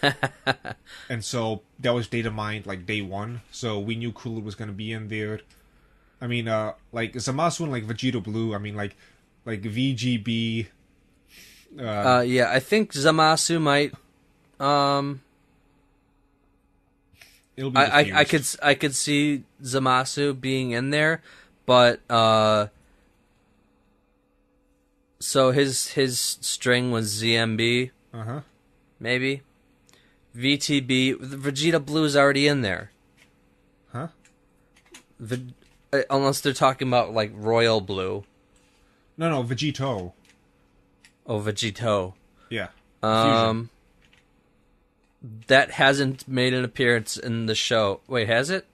And so that was data mined like day one. So we knew Cooler was going to be in there. I mean, like Zamasu and like Vegeta Blue. I mean, like VGB. Yeah, I think Zamasu might. It'll be I could see Zamasu being in there, but so his string was ZMB. Maybe VTB. Vegeta Blue is already in there. Huh? Unless they're talking about like Royal Blue. No, Vegito. Oh, Vegito. Yeah. Fusion. That hasn't made an appearance in the show. Wait, has it?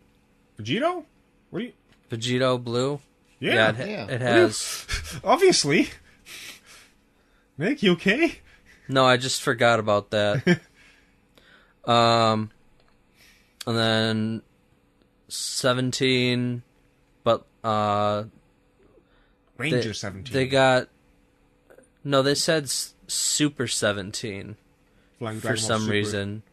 Vegito? What are you? Vegito Blue? Yeah. It has. Obviously. Nick, you okay? No, I just forgot about that. And then 17, but Ranger 17. They got they said Super 17 Flying for Dragon Ball some Super. reason.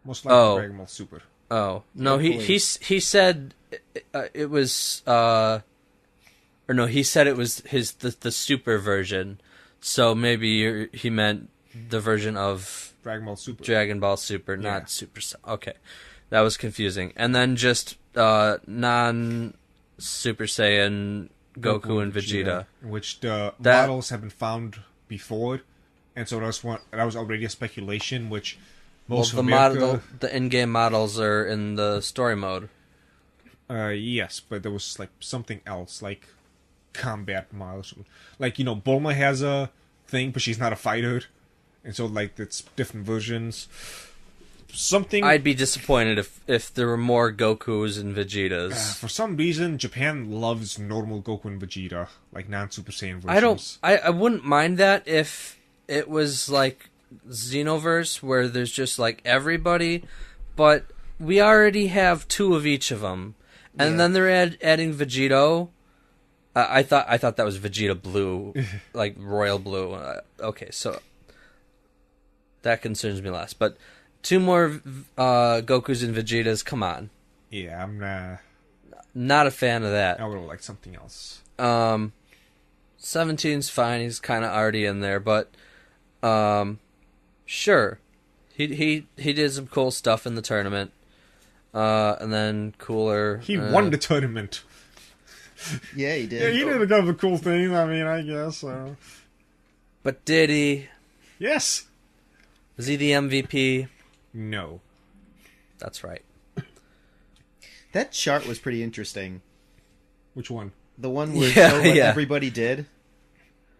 Most likely Dragon Ball Super. Oh no, he said it was or no, he said it was the super version. So maybe he meant the version of Dragon Ball Super. Dragon Ball Super, not Super. Okay, that was confusing. And then just non Super Saiyan Goku and Vegeta, which the models have been found before, and so that was already a speculation. Which most of America, the in-game models are in the story mode. Yes, but there was like something else, like combat models. Like, you know, Bulma has a thing, but she's not a fighter, and so like it's different versions. Something. I'd be disappointed if there were more Gokus and Vegetas. For some reason, Japan loves normal Goku and Vegeta, like non-Super Saiyan versions. I wouldn't mind that if it was like Xenoverse, where there's just like everybody, but we already have 2 of each of them, and then they're adding Vegito. I thought that was Vegeta Blue, like Royal Blue. Okay, so that concerns me less, but 2 more Gokus and Vegetas. Come on. Yeah, I'm not a fan of that. I would have liked something else. 17's fine. He's kind of already in there, but sure. He did some cool stuff in the tournament. And then Cooler. He won the tournament. Yeah, he did. Yeah, he did a couple of cool things. I mean, I guess so. But did he? Yes. Was he the MVP? No. That's right. That chart was pretty interesting. Which one? The one where everybody did.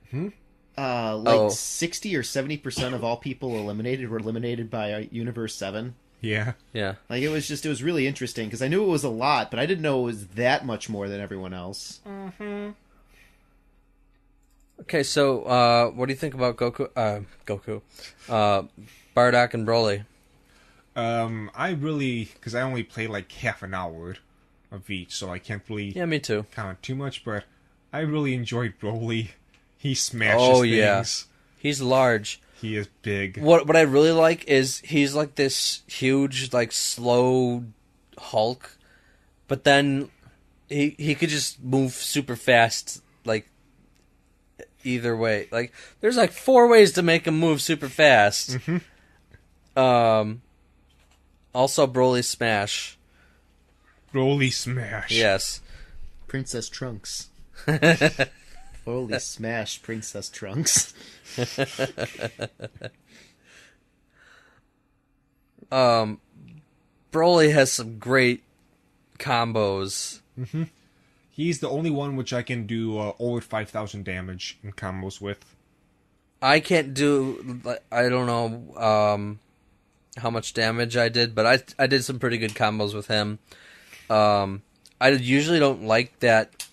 Hmm? 60 or 70% of all people eliminated were eliminated by Universe 7. Yeah. Yeah. Like, it was really interesting, because I knew it was a lot, but I didn't know it was that much more than everyone else. Mm-hmm. Okay, so what do you think about Goku? Bardock and Broly. I really, because I only played like half an hour of each, so I can't really me too. comment too much, but I really enjoyed Broly. He smashes things. Yeah. He's large. He is big. What I really like is he's like this huge, like slow Hulk, but then he could just move super fast, like either way. Like there's like 4 ways to make him move super fast. Mm-hmm. Also Broly Smash. Broly Smash. Yes. Princess Trunks. Holy smash, Princess Trunks. Broly has some great combos. Mm-hmm. He's the only one which I can do over 5,000 damage in combos with. I can't do. I don't know how much damage I did, but I did some pretty good combos with him. I usually don't like that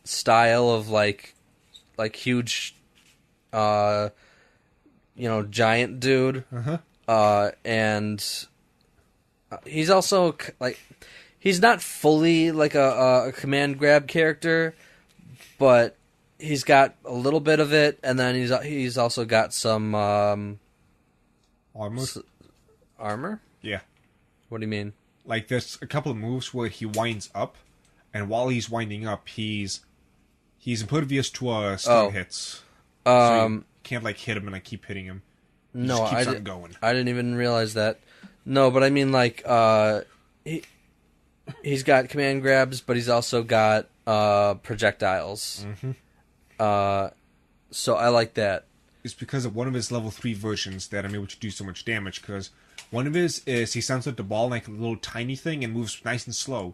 style of like huge, giant dude. Uh-huh. And he's also like, he's not fully like a command grab character, but he's got a little bit of it, and then he's also got some Armor? Armor? Yeah. What do you mean? Like, there's a couple of moves where he winds up, and while he's winding up, he's impervious to stun hits. So you can't, like, hit him and, like, keep hitting him. He just keeps on going. I didn't even realize that. No, but I mean, like, he's got command grabs, but he's also got projectiles. Mm-hmm. So I like that. It's because of one of his level 3 versions that I'm able to do so much damage, because one of his is he sends out the ball like a little tiny thing and moves nice and slow.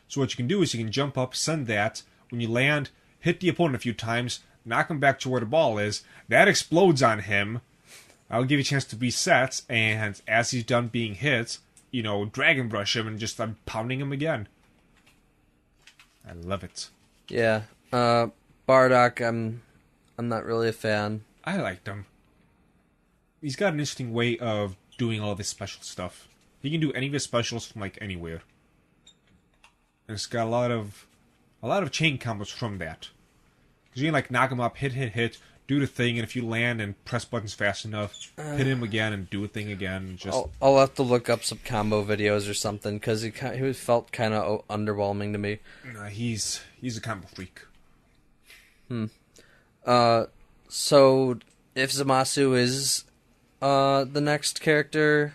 So what you can do is you can jump up, send that, when you land, hit the opponent a few times, knock him back to where the ball is, that explodes on him, I'll give you a chance to reset, and as he's done being hit, you know, Dragon Brush him and just start pounding him again. I love it. Yeah. Bardock, I'm not really a fan. I liked him. He's got an interesting way of doing all of his special stuff. He can do any of his specials from, like, anywhere. And it's got a lot of chain combos from that. Because you can, like, knock him up, hit, do the thing, and if you land and press buttons fast enough, hit him again and do a thing again. Just I'll have to look up some combo videos or something, because he felt kind of underwhelming to me. He's a combo freak. So, if Zamasu is the next character,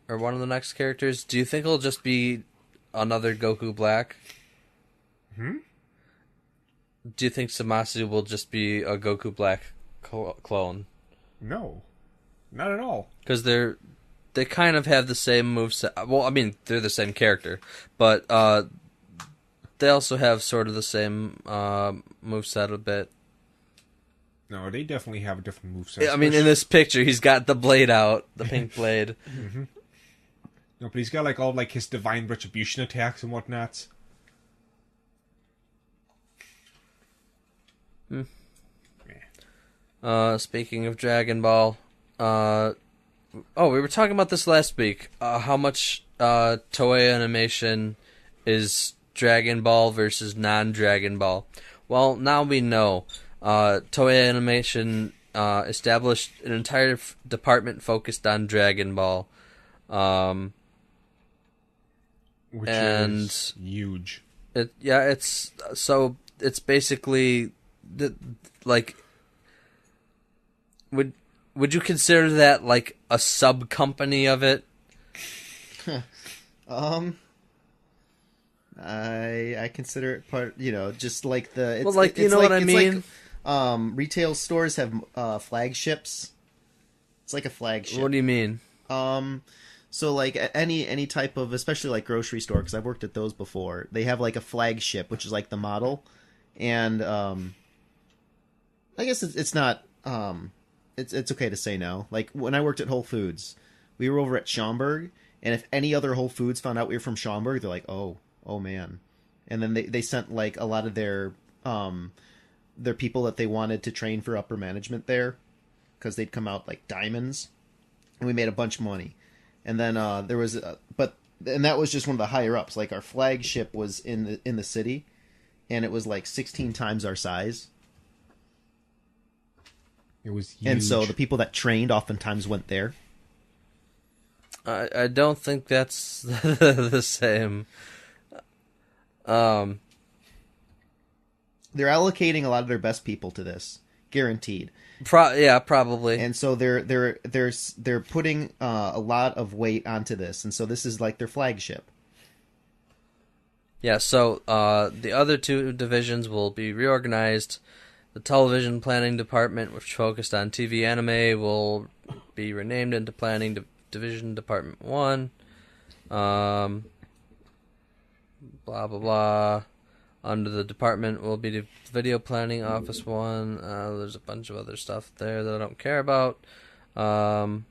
or one of the next characters, do you think it'll just be another Goku Black? Do you think Zamasu will just be a Goku Black clone? No. Not at all. Because they kind of have the same moveset. Well, I mean, they're the same character, but they also have sort of the same moveset a bit. No, they definitely have a different moveset. I mean, in this picture, he's got the blade out, the pink blade. Mm-hmm. No, but he's got like all like his divine retribution attacks and whatnot. Speaking of Dragon Ball, we were talking about this last week. How much Toei Animation is Dragon Ball versus non-Dragon Ball? Well, now we know. Toei Animation established an entire department focused on Dragon Ball. Which is huge. It's basically like, would you consider that like a sub company of it? I consider it part, just like the. It's, well, like, you know what I mean? Like, retail stores have flagships. It's like a flagship. What do you mean? So like any type of, especially like grocery store, because I've worked at those before. They have like a flagship, which is like the model, and I guess it's not. It's okay to say no. Like when I worked at Whole Foods, we were over at Schaumburg, and if any other Whole Foods found out we were from Schaumburg, they're like, oh man, and then they sent like a lot of their people that they wanted to train for upper management there, because they'd come out like diamonds, and we made a bunch of money. And then there was, and that was just one of the higher ups. Like our flagship was in the city, and it was like 16 times our size. It was huge. And so the people that trained oftentimes went there. I don't think that's the same. They're allocating a lot of their best people to this, guaranteed. Yeah, probably. And so they're putting a lot of weight onto this, and so this is like their flagship. Yeah. So the other two divisions will be reorganized. The television planning department, which focused on TV anime, will be renamed into Planning Division Department 1. Blah blah blah. Under the department will be the Video Planning Office 1. There's a bunch of other stuff there that I don't care about. The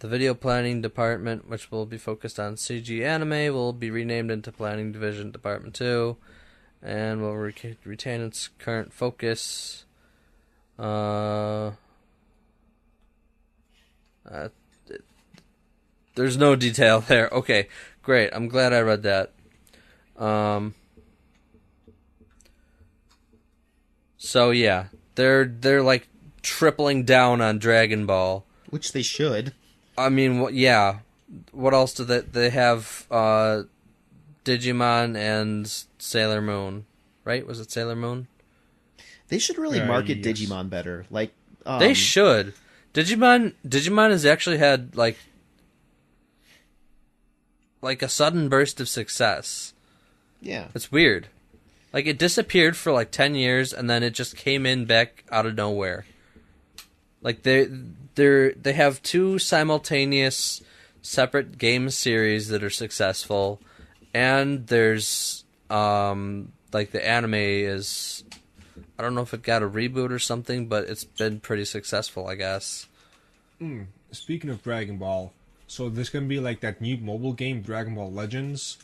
Video Planning Department, which will be focused on CG anime, will be renamed into Planning Division Department 2, and will retain its current focus. There's no detail there. Okay, great. I'm glad I read that. So yeah, they're like tripling down on Dragon Ball. Which they should. I mean, yeah. What else do they have? Digimon and Sailor Moon, right? Was it Sailor Moon? They should really market yes. Digimon better. Like They should. Digimon has actually had like a sudden burst of success. Yeah. It's weird. Like it disappeared for like 10 years and then it just came in back out of nowhere. Like they have 2 simultaneous separate game series that are successful, and there's like the anime is, I don't know if it got a reboot or something, but it's been pretty successful, I guess. Speaking of Dragon Ball, so there's gonna be like that new mobile game, Dragon Ball Legends.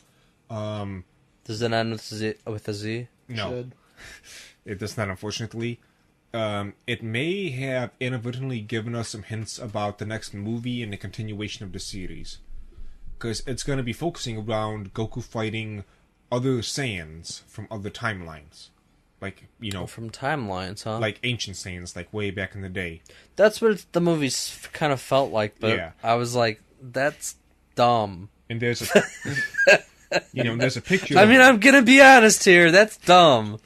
Does it end with a Z? No, Should. it does not, unfortunately. It may have inadvertently given us some hints about the next movie and the continuation of the series, because it's going to be focusing around Goku fighting other Saiyans from other timelines, like From timelines, huh? like ancient Saiyans, like way back in the day. That's what the movies kind of felt like, but Yeah. I was like, that's dumb. And there's a there's a picture. I mean, I'm gonna be honest here. That's dumb.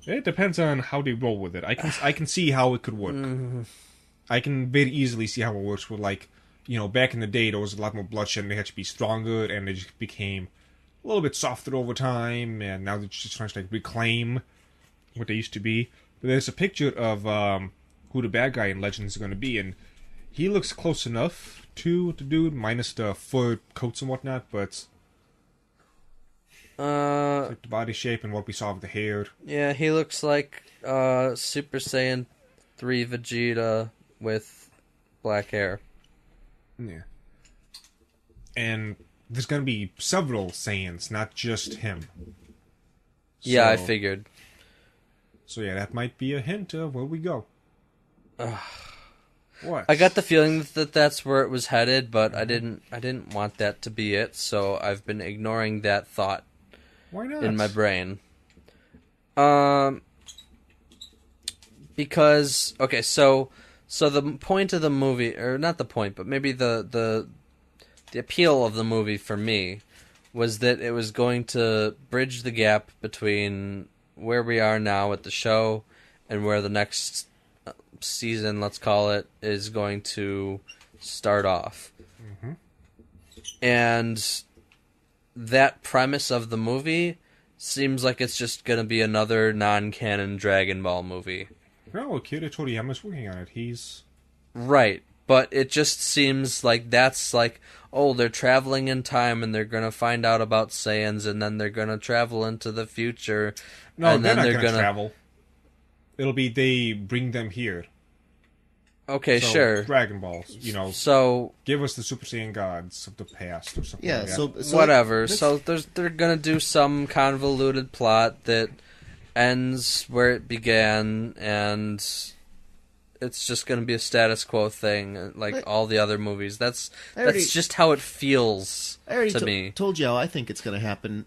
It depends on how they roll with it. I can see how it could work. I can very easily see how it works with, like, back in the day there was a lot more bloodshed and they had to be stronger, and they just became a little bit softer over time, and now they're just trying to like reclaim what they used to be. But there's a picture of who the bad guy in Legends is going to be, and he looks close enough to the dude, minus the fur coats and whatnot, but like the body shape and what we saw of the hair. Yeah, he looks like Super Saiyan 3 Vegeta with black hair. Yeah. And there's going to be several Saiyans, not just him. Yeah, I So- figured. So yeah, that might be a hint of where we go. What? I got the feeling that that's where it was headed, but I didn't want that to be it, so I've been ignoring that thought Why not? in my brain. Because okay, so the point of the movie, or not the point, but maybe the appeal of the movie for me was that it was going to bridge the gap between where we are now with the show and where the next season, let's call it, is going to start off. And that premise of the movie seems like it's just going to be another non-canon Dragon Ball movie. No, Akira Toriyama's working on it. He's... Right, but it just seems like that's like, oh, they're traveling in time and they're going to find out about Saiyans, and then they're going to travel into the future. No, and they're then not they're going to travel. It'll be they bring them here. Okay, So, sure. Dragon Balls, So give us the Super Saiyan gods of the past or something Yeah, like that. so whatever. this- So they're gonna do some convoluted plot that ends where it began, and it's just gonna be a status quo thing, like But- all the other movies. That's already- just how it feels I already to me. told you how I think it's going to happen.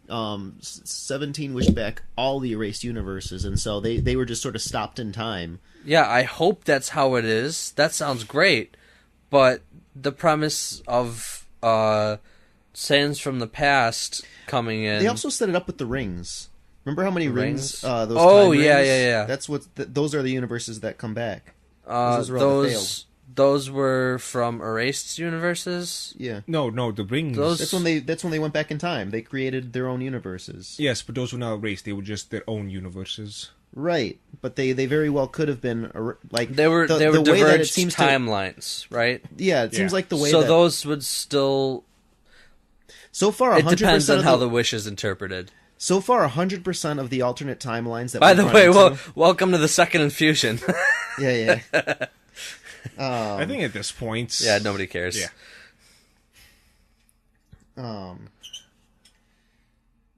17 wished back all the erased universes, and so they were just sort of stopped in time. Yeah, I hope that's how it is. That sounds great, but the premise of Saiyans from the past coming in. They also set it up with the rings. Remember how many Rings? rings? Those Oh, time yeah, rings? yeah. That's what. Those are the universes that come back. Those are all that failed. those were from erased universes. Yeah, No, the rings... Those- that's when they went back in time. They created their own universes. Yes, but those were not erased. They were just their own universes. Right, but they very well could have been like They were the way that it diverged seems timelines, right? Yeah, it seems Yeah. like the way So that those would still. so far It 100% depends on of how the the wish is interpreted. so far 100% of the alternate timelines that By we've the run way, into- welcome to the second infusion. yeah. I think at this point... Yeah, nobody cares. Yeah.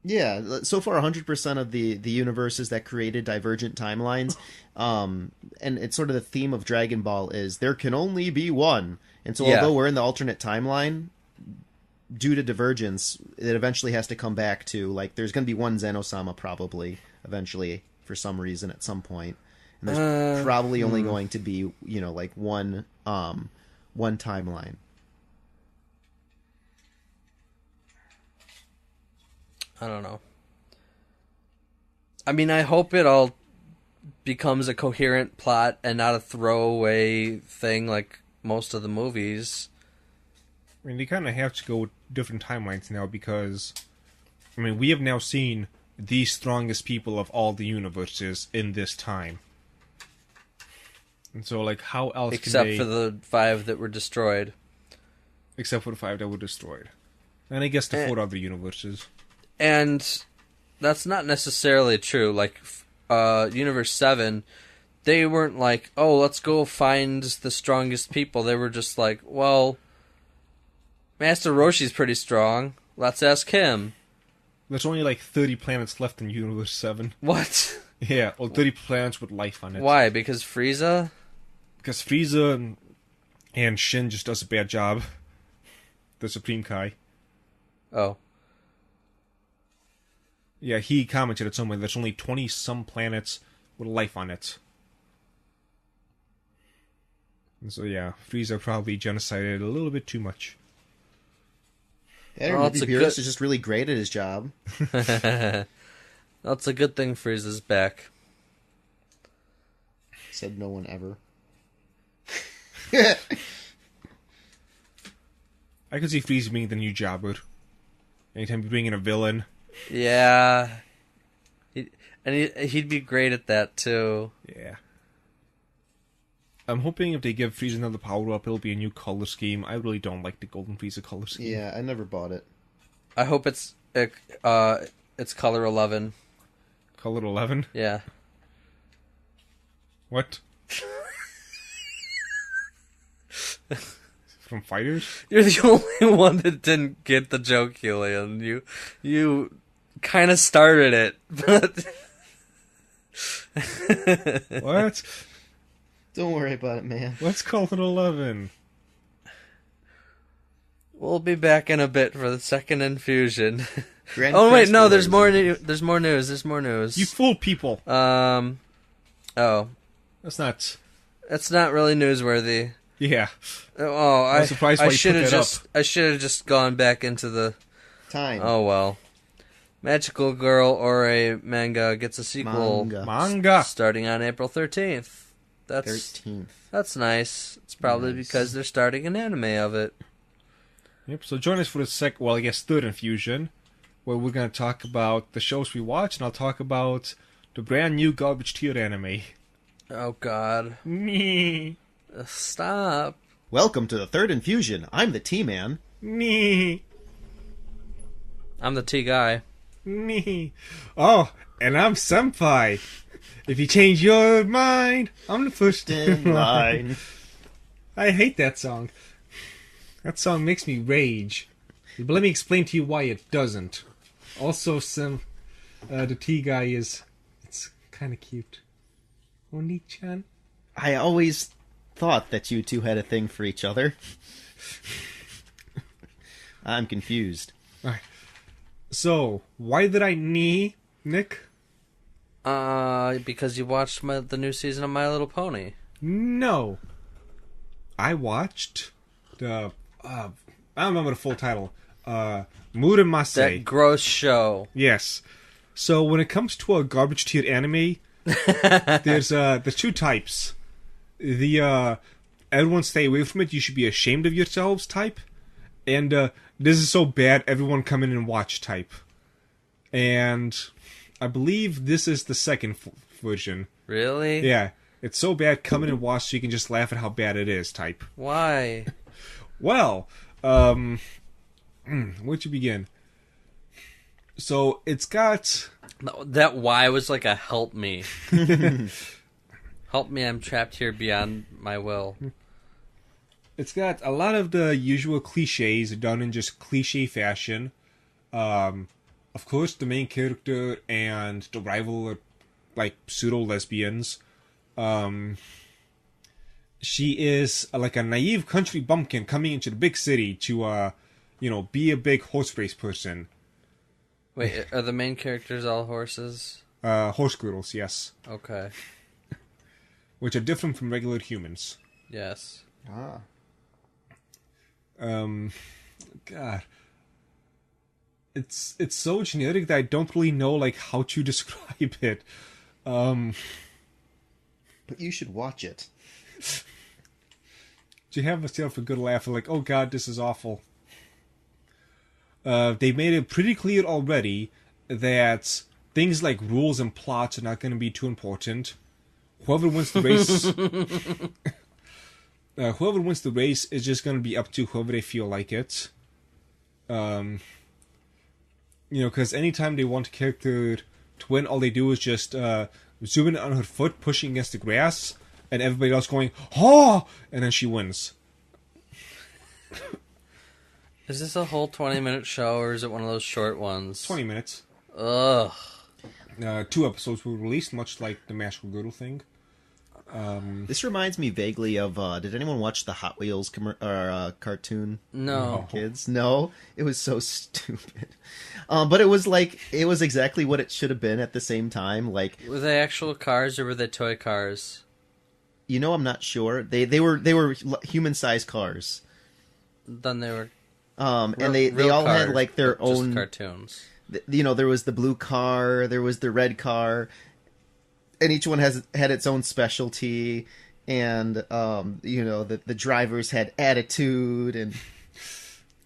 Yeah, so far 100% of the universes that created divergent timelines, and it's sort of the theme of Dragon Ball is there can only be one. And so Yeah. although we're in the alternate timeline, due to divergence, it eventually has to come back to, like, there's going to be one Zenosama probably, eventually, for some reason, at some point. And there's probably only going to be, like, one one timeline? I don't know. I mean, I hope it all becomes a coherent plot and not a throwaway thing like most of the movies. I mean, they kind of have to go with different timelines now because, I mean, we have now seen the strongest people of all the universes in this time. And so, like, how else Except for the 5 that were destroyed. Except for the 5 that were destroyed. And I guess the 4 other universes. And that's not necessarily true. Like, Universe 7, they weren't like, oh, let's go find the strongest people. They were just like, well, Master Roshi's pretty strong. Let's ask him. There's only like 30 planets left in Universe 7. What? Yeah, well, 30 planets with life on it. Why? Because Frieza? Because Frieza and Shin just does a bad job. The Supreme Kai. Oh. Yeah, he commented at somewhere there's only 20-some planets with life on it. And so, yeah, Frieza probably genocided a little bit too much. Well, Beerus is just really great at his job. That's a good thing Frieza's back. Said no one ever. I could see Frieza being the new Jabber. Anytime you bring in a villain. Yeah. He'd be great at that, too. Yeah. I'm hoping if they give Frieza another power-up, it'll be a new color scheme. I really don't like the Golden Frieza color scheme. Yeah, I never bought it. I hope it's color 11. Color 11? Yeah. What? From Fighters? You're the only one that didn't get the joke, Julian. You kind of started it, but... What? Don't worry about it, man. Let's call it 11. We'll be back in a bit for the second infusion. Oh wait, no, there's more news. There's more news. You fooled people. Oh. That's not... It's not really newsworthy. Yeah. Oh, I was surprised why you put that up. I should have just gone back into the... Time. Oh, well. Magical Girl or a manga gets a sequel. Manga. Starting on April 13th. That's nice. It's probably because they're starting an anime of it. Yep, so join us for the third infusion, where we're going to talk about the shows we watch, and I'll talk about the brand new garbage tier anime. Oh, God. Stop. Welcome to the third infusion. I'm the T-Man. I'm the T-Guy. Oh, and I'm Senpai. If you change your mind, I'm the first in line. I hate that song. That song makes me rage. But let me explain to you why it doesn't. Also, the T-Guy it's kind of cute. Oni-chan? I always thought that you two had a thing for each other. I'm confused. Alright. So, why did I knee, Nick? Because you watched the new season of My Little Pony. No. I watched the, I don't remember the full title. Muramase. That gross show. Yes. So when it comes to a garbage tier anime, there's two types. The, everyone stay away from it, you should be ashamed of yourselves type. And, this is so bad, everyone come in and watch type. And I believe this is the second version. Really? Yeah. It's so bad, come in and watch so you can just laugh at how bad it is type. Why? Well, where'd you begin? So, it's got... That why was like a help me. Help me, I'm trapped here beyond my will. It's got a lot of the usual cliches done in just cliche fashion. Of course, the main character and the rival are like pseudo-lesbians. She is like a naive country bumpkin coming into the big city to, be a big horse race person. Wait, are the main characters all horses? Horse girls, yes. Okay. Which are different from regular humans. Yes. Ah. God. It's so generic that I don't really know like how to describe it. But you should watch it. You have yourself a good laugh and like, oh god, this is awful. They made it pretty clear already that things like rules and plots are not going to be too important. Whoever wins the race, is just going to be up to whoever they feel like it. Because anytime they want a character to win, all they do is just zoom in on her foot, pushing against the grass, and everybody else going, oh! And then she wins. Is this a whole 20-minute show, or is it one of those short ones? 20 minutes. Ugh. 2 episodes were released, much like the Magical Girdle thing. This reminds me vaguely of, did anyone watch the Hot Wheels cartoon? No. Kids? No? It was so stupid. But it was exactly what it should have been at the same time. Like, Were they actual cars, or were they toy cars? I'm not sure. They were human-sized cars. Then they were... And they all cars, had like their just own cartoons. There was the blue car, there was the red car, and each one had its own specialty. And the drivers had attitude, and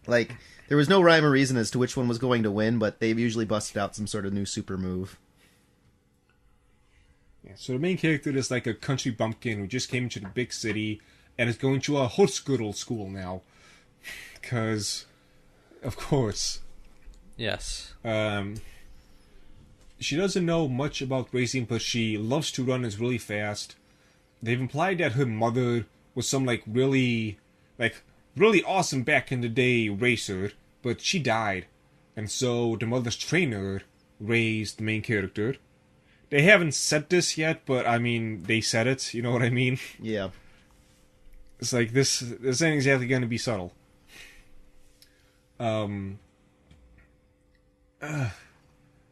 like there was no rhyme or reason as to which one was going to win, but they usually busted out some sort of new super move. Yeah, so the main character is like a country bumpkin who just came to the big city and is going to a horse girdle school now. Because, of course. Yes. She doesn't know much about racing, but she loves to run and is really fast. They've implied that her mother was some, really awesome back in the day racer, but she died. And so the mother's trainer raised the main character. They haven't said this yet, but, they said it, you know what I mean? Yeah. It's like, this ain't exactly going to be subtle. You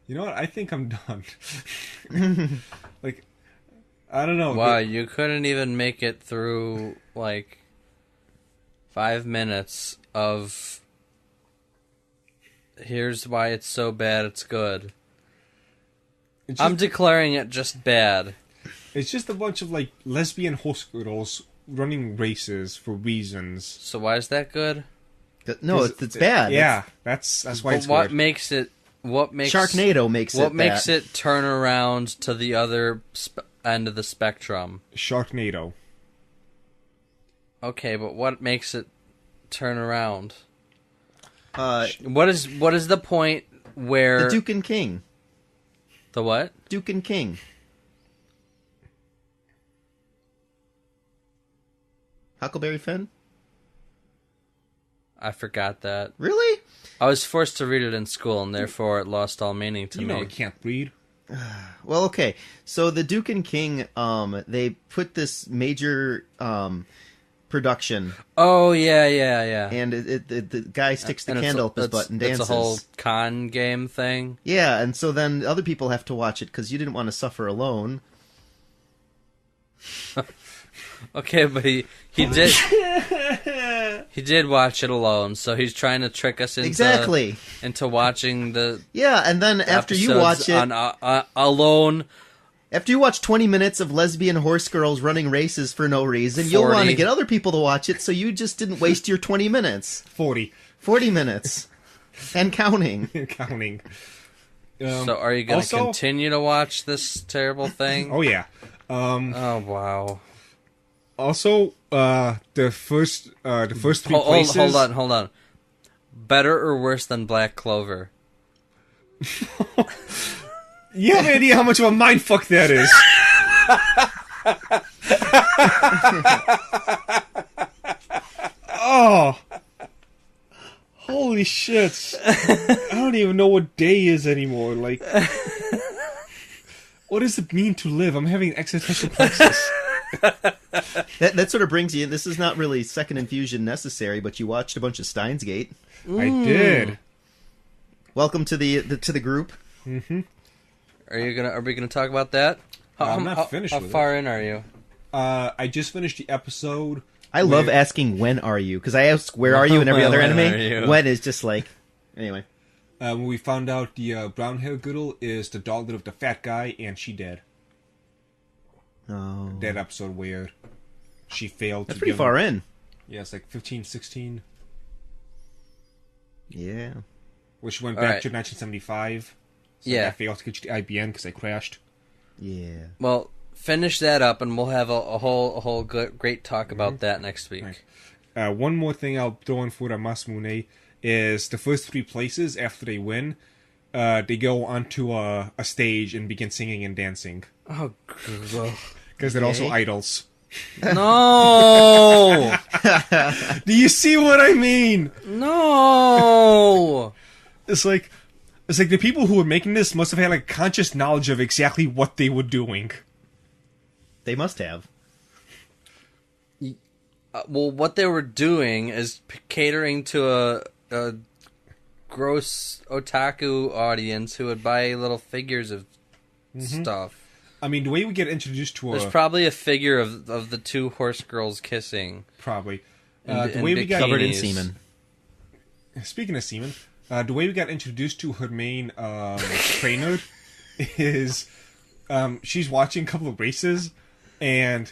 know what? I think I'm done. I don't know. Wow, you couldn't even make it through, 5 minutes of... Here's why it's so bad it's good. I'm declaring it just bad. It's just a bunch of, lesbian horse girls running races for reasons. So why is that good? No, it's bad. Yeah, that's why it's what good. makes it... Sharknado makes it. What makes it turn around to the other end of the spectrum? Sharknado. Okay, but what makes it turn around? What is the point where the Duke and King? The what? Duke and King. Huckleberry Finn? I forgot that. Really? I was forced to read it in school, and therefore it lost all meaning to me. You know I can't read. Well, okay. So the Duke and King, they put this major production. Oh, yeah. And the guy sticks the candle up his butt and dances. It's a whole con game thing. Yeah, and so then other people have to watch it because you didn't want to suffer alone. Okay, but he did he did watch it alone, so he's trying to trick us into watching the and then after you watch it on, alone. After you watch 20 minutes of lesbian horse girls running races for no reason, 40. You'll want to get other people to watch it, so you just didn't waste your 20 minutes. 40 minutes. And counting. Counting. So are you going to continue to watch this terrible thing? Oh, yeah. Oh, wow. Also, the first 3 places... Hold on. Better or worse than Black Clover? You have any idea how much of a mindfuck that is? Oh. Holy shit. I don't even know what day is anymore. What does it mean to live? I'm having existential crisis. That sort of brings you in. This is not really second infusion necessary, but you watched a bunch of Steins Gate. I did. Welcome to the group. Mm-hmm. Are we gonna talk about that? I'm not finished with it. How far in are you? I just finished the episode I love asking when are you, because I ask where are you in every other When are anime. you? When is just like anyway. When we found out the brown hair girl is the daughter of the fat guy, and she dead. Oh, That episode where she failed. that's to pretty give far him, in. Yeah, it's like 15, 16. Yeah. Where she went All back right. to 1975. So Yeah. I failed to get you the IBN because I crashed. Yeah. Well, finish that up, and we'll have a whole great talk about that next week. Right. One more thing I'll throw in for the Musume is the first 3 places after they win, they go onto a stage and begin singing and dancing. Oh, Because they're also idols. no, Do you see what I mean? no. It's like the people who were making this must have had like conscious knowledge of exactly what they were doing. They must have. Well, what they were doing is catering to a gross otaku audience who would buy little figures of stuff. I mean, the way we get introduced to There's probably a figure of the 2 horse girls kissing. probably In- the in way we got Covered in Bikinis. semen. Speaking of semen, the way we got introduced to her main trainer is she's watching a couple of races, and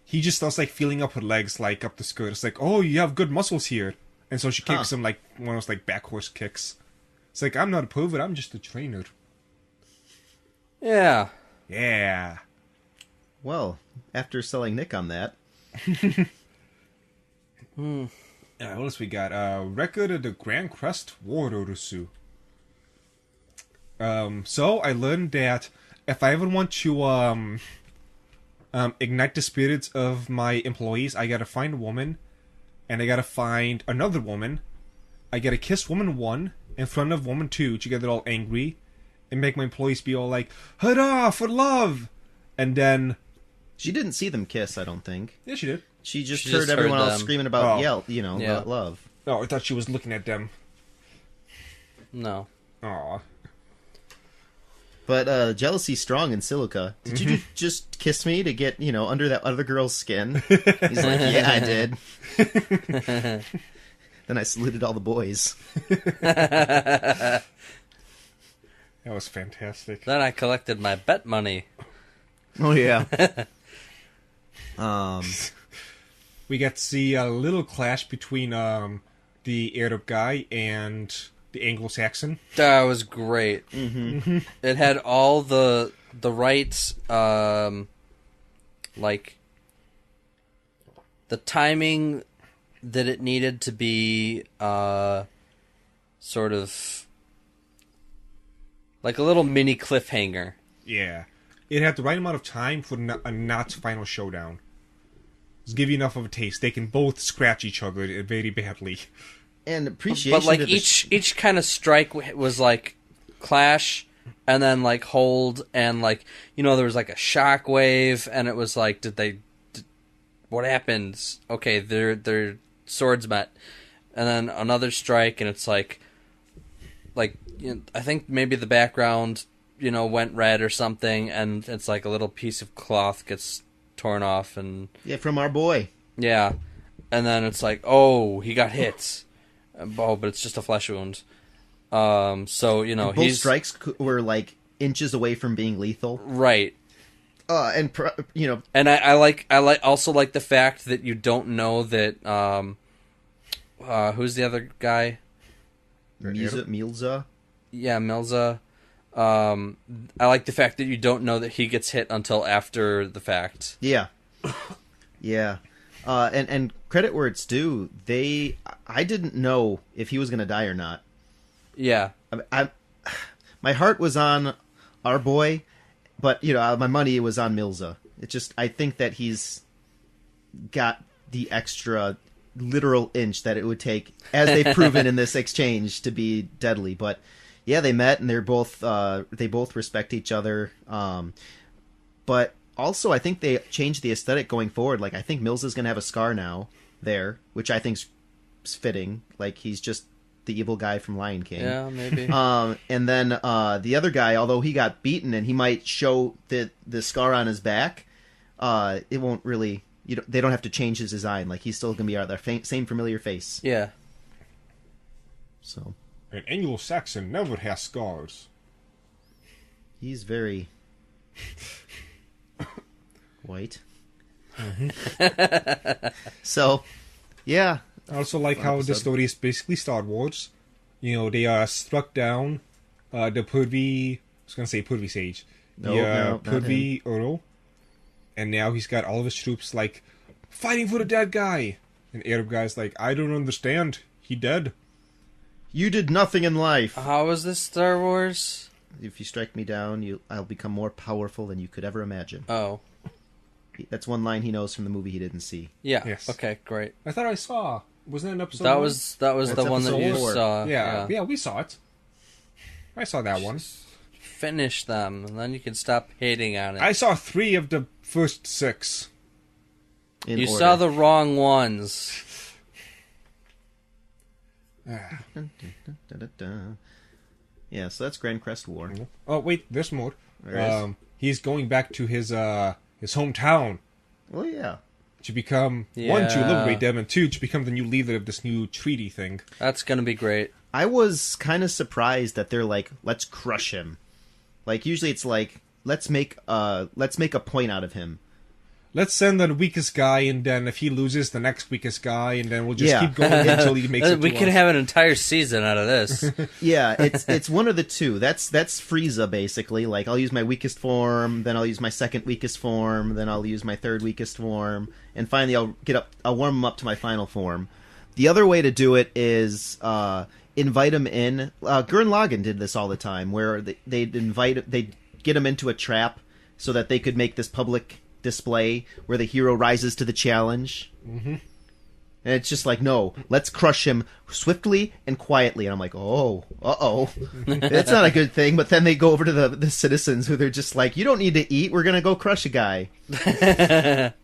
he just starts like feeling up her legs, like up the skirt. It's like, oh, you have good muscles here, and so she kicks him like one of those like back horse kicks. It's like, I'm not a pervert, I'm just a trainer. Yeah. Yeah. Well, after selling Nick on that, What else we got? Record of the Grancrest War. So I learned that if I ever want to ignite the spirits of my employees, I gotta find a woman, and I gotta find another woman. I gotta kiss woman 1 in front of woman 2 to get it all angry, and make my employees be all like, "Hurrah for love!" And then she didn't see them kiss, I don't think. yeah, she did. She just She heard just everyone heard else them. screaming about Oh. Yeah. love. Oh, I thought she was looking at them. No. Aw. But jealousy's strong in Silica. Did you just kiss me to get, under that other girl's skin? He's like, yeah, I did. Then I saluted all the boys. That was fantastic. Then I collected my bet money. Oh, yeah. We got to see a little clash between the Arab guy and the Anglo-Saxon. That was great. Mm-hmm. It had all the right, like the timing that it needed to be, sort of like a little mini cliffhanger. Yeah. It had the right amount of time for a not final showdown. Just give you enough of a taste. They can both scratch each other very badly. And appreciation. But like to the each kind of strike was like clash, and then like hold, and like there was like a shock wave, and it was like, what happened? Okay, their swords met, and then another strike, and it's like I think maybe the background went red or something, and it's like a little piece of cloth gets torn off, and yeah, from our boy. yeah, and then it's like, oh, he got hit. Oh, but it's just a flesh wound. So Both he's strikes were like inches away from being lethal. right. And And I also like the fact that you don't know that who's the other guy? Milza. Yeah, Milza. I like the fact that you don't know that he gets hit until after the fact. Yeah. Yeah. And credit where it's due, I didn't know if he was going to die or not. Yeah. My heart was on our boy, but my money was on Milza. I think that he's got the extra literal inch that it would take, as they've proven in this exchange, to be deadly. But yeah, they met, and they both respect each other. But also, I think they changed the aesthetic going forward. Like, I think Milza's going to have a scar now there, which I think's fitting. Like, he's just the evil guy from Lion King. Yeah, maybe. And then the other guy, although he got beaten and he might show the scar on his back, it won't really they don't have to change his design. Like, he's still going to be their same familiar face. Yeah. So An Anglo-Saxon never has scars. he's very white. So, yeah. I also like Fun how episode. the story is basically Star Wars. You know, they struck down the Purvi... I was going to say Purvi Sage. No, not Purvi Earl. And now he's got all of his troops, like, fighting for the dead guy. And Arab guy's like, I don't understand. He dead. You did nothing in life. How is this Star Wars? If you strike me down, I'll become more powerful than you could ever imagine. Oh. That's one line he knows from the movie he didn't see. Yeah. Yes. Okay, great. I thought I saw. Wasn't that an episode That one? was That's the one that episode you 4. saw. Yeah, we saw it. I saw that one. Finish them, and then you can stop hating on it. I saw 3 of the first 6. In You order. saw the wrong ones. Da-da-da. Yeah, so that's Grancrest War. Oh, wait, there's more. There is? He's going back to his hometown Well, yeah. to become, 1, to Yeah. liberate them, and 2, to become the new leader of this new treaty thing. That's gonna be great. I was kind of surprised that they're like, let's crush him. Like, usually it's like, let's make a point out of him. Let's send the weakest guy, and then if he loses, the next weakest guy, and then we'll just Yeah. keep going until he makes it We to could us. have an entire season out of this. Yeah, it's one of the two. That's Frieza, basically. Like, I'll use my weakest form, then I'll use my second weakest form, then I'll use my third weakest form, and finally I'll warm him up to my final form. The other way to do it is invite him in. Gurren Lagann did this all the time, where they'd get him into a trap so that they could make this public display where the hero rises to the challenge. Mm-hmm. And it's just like, no, let's crush him swiftly and quietly. And I'm like, oh, that's not a good thing. But then they go over to the citizens who they're just like, you don't need to eat. We're going to go crush a guy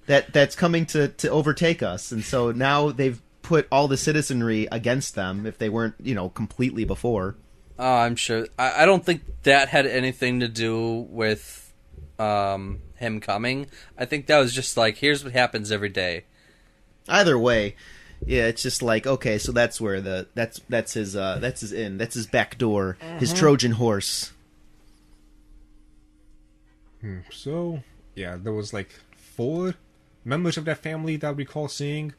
that's coming to overtake us. And so now they've put all the citizenry against them if they weren't, completely before. Oh, I'm sure. I don't think that had anything to do with him coming. I think that was just like, here's what happens every day. Either way, yeah, it's just like, okay, so that's where that's his back door, his Trojan horse. So, yeah, there was like 4 members of that family that I recall seeing.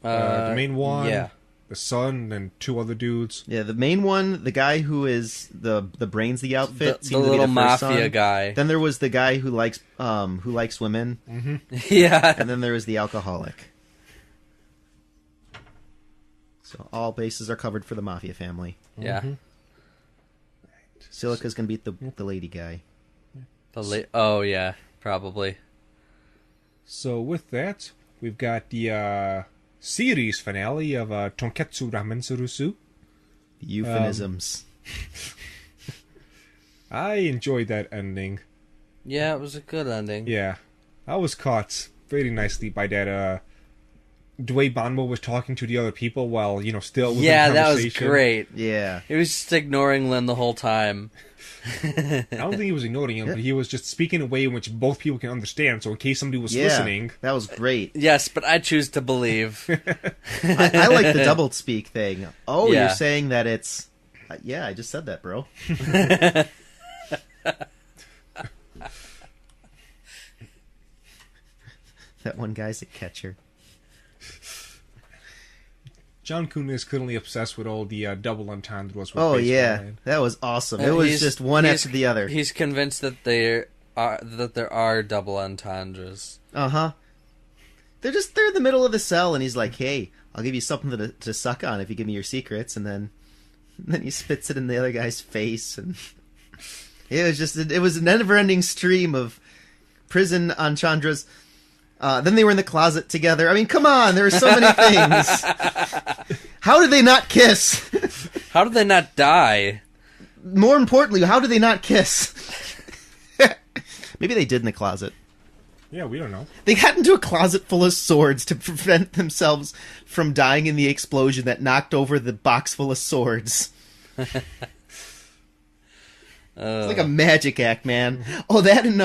The main one, yeah. the son, and 2 other dudes. Yeah, the main one, the guy who is the brains of the outfit, The seemed to be little the first mafia son. guy. Then there was the guy who likes women, Yeah. and then there was the alcoholic. So all bases are covered for the mafia family. Yeah. Silica's gonna beat the lady guy. Oh, yeah. Probably. So with that, we've got the series finale of Tonkotsu Ramens. Euphemisms. I enjoyed that ending. Yeah, it was a good ending. Yeah, I was caught very nicely by that. The way Banmo was talking to the other people while still within Yeah, that was conversation. great. Yeah. He was just ignoring Lin the whole time. I don't think he was ignoring him, but he was just speaking in a way in which both people can understand. So in case somebody was Yeah, listening, that was great. Yes, but I choose to believe. I like the double speak thing. Oh, Yeah. you're saying that it's... yeah, I just said that, bro. That one guy's a catcher. John Kuhn is currently obsessed with all the double entendres. With Oh, baseball, yeah. and- That was awesome. It was just one after the other. He's convinced that there are double entendres. Uh-huh. They're in the middle of the cell, and he's like, hey, I'll give you something to suck on if you give me your secrets, and then he spits it in the other guy's face, and it was a never-ending stream of prison entendres. Then they were in the closet together. I mean, come on, there were so many things. How did they not kiss? How did they not die? More importantly, how did they not kiss? Maybe they did in the closet. Yeah, we don't know. They got into a closet full of swords to prevent themselves from dying in the explosion that knocked over the box full of swords. It's like a magic act, man. Oh, that and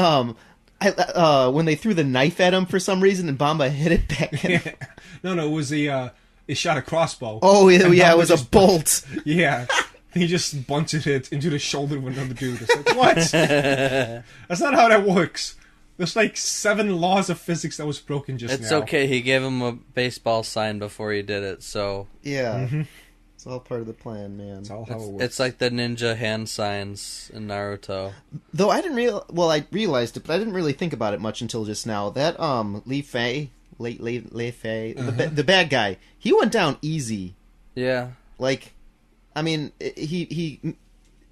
when they threw the knife at him for some reason and Bamba hit it back at him. No, it was it shot a crossball. Oh, yeah, And it Bamba was a just bolt. Yeah. He just bunted it into the shoulder of another dude. It's like, what? That's not how that works. There's like 7 laws of physics that was broken just now. It's okay. He gave him a baseball sign before he did it, so... Yeah. It's all part of the plan, man. That's all how it works. It's like the ninja hand signs in Naruto. Though I didn't I realized it, but I didn't really think about it much until just now. That Li Fei, the bad guy, he went down easy. Yeah. Like, I mean, he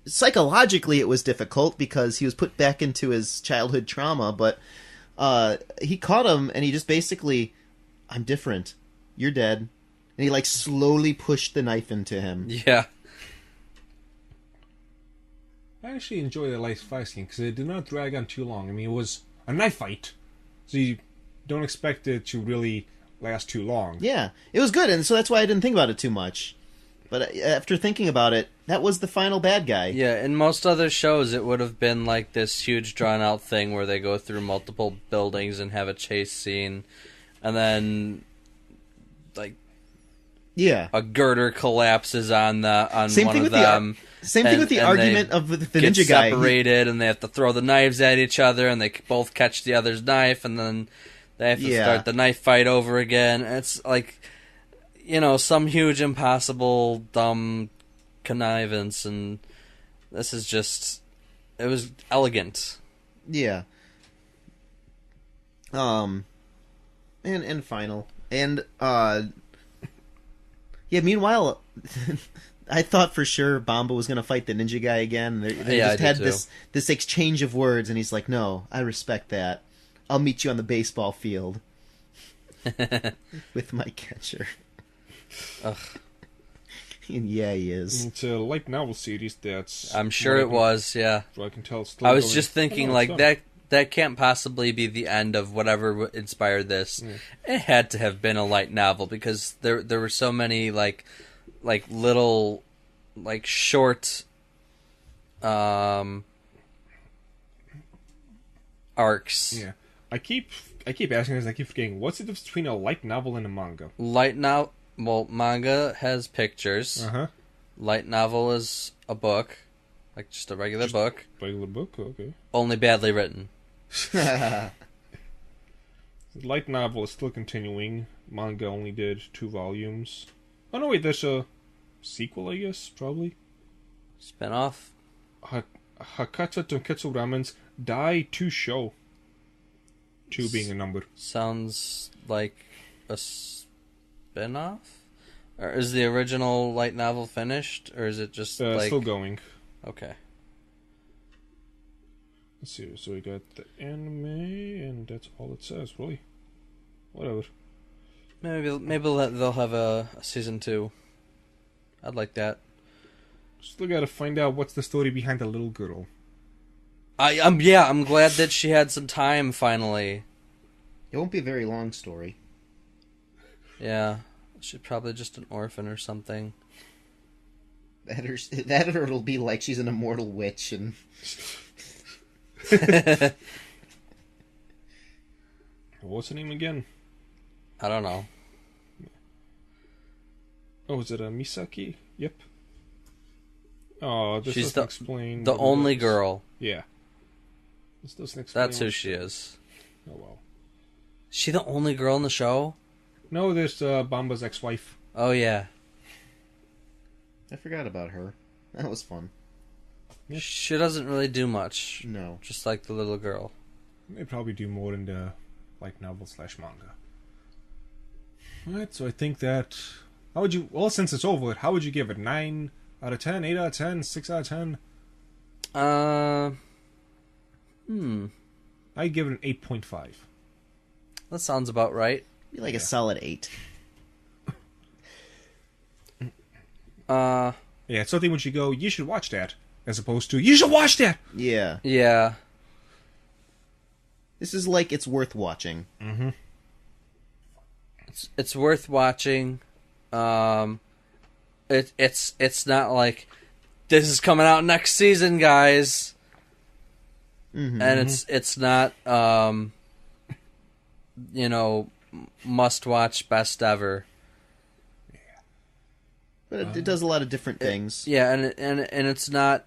psychologically it was difficult because he was put back into his childhood trauma, but he caught him and he just basically, I'm different. You're dead. And he, like, slowly pushed the knife into him. Yeah. I actually enjoy the light fight scene because it did not drag on too long. I mean, it was a knife fight, so you don't expect it to really last too long. Yeah, it was good, and so that's why I didn't think about it too much. But after thinking about it, that was the final bad guy. Yeah, in most other shows, it would have been like this huge drawn-out thing where they go through multiple buildings and have a chase scene, and then, like, yeah, a girder collapses on same one thing of with them. Same thing with the argument of the ninja guy. Separated, and they have to throw the knives at each other, and they both catch the other's knife, and then they have to start the knife fight over again. It's like, you know, some huge, impossible, dumb connivance, and this is just... It was elegant. Yeah. And final. And, yeah, meanwhile, I thought for sure Bamba was going to fight the ninja guy again. They just had this exchange of words, and he's like, no, I respect that. I'll meet you on the baseball field with my catcher. Ugh. And yeah, he is. It's a light novel series that's... I'm sure it was, yeah. So I can tell it's still I was going. just thinking, like, that can't possibly be the end of whatever inspired this. Yeah. It had to have been a light novel because there were so many like little like short arcs. Yeah, I keep asking this. I keep forgetting. What's the difference between a light novel and a manga? Well, manga has pictures. Light novel is a book, like just a regular book. Regular book, okay. Only badly written. Light novel is still continuing. Manga only did 2 volumes. Oh no, wait, there's a sequel, I guess, probably. Spin-off? Hakata Tonkotsu Ramens Die to Show. 2 being a number. Sounds like a spin-off? Or is the original light novel finished? Or is it just like... Still going. Okay. Let's see, so we got the anime, and that's all it says, really. Whatever. Maybe they'll have a season 2. I'd like that. Still gotta find out what's the story behind the little girl. I'm glad that she had some time finally. It won't be a very long story. Yeah, she's probably just an orphan or something. That or it'll be like she's an immortal witch and... What's her name again? I don't know. Oh, is it a Misaki? Yep. Oh, this She's doesn't explain. The only girl. Yeah. This doesn't explain. That's who she is. Oh well. Is she the only girl in the show? No, there's Bamba's ex-wife. Oh yeah. I forgot about her. That was fun. Yep. She doesn't really do much. No. Just like the little girl. They probably do more in the light novel / manga. Alright, so I think that... How would you... Well, since it's over, how would you give it? 9 out of 10? 8 out of 10? 6 out of 10? I'd give it an 8.5. That sounds about right. Be like a solid 8. Yeah, it's something when you go, you should watch that, as opposed to, you should watch that! Yeah. Yeah. This is like it's worth watching. Mm-hmm. It's worth watching. It's not like this is coming out next season, guys. Mm-hmm. and it's not must watch best ever. But it does a lot of different things. Yeah, and it's not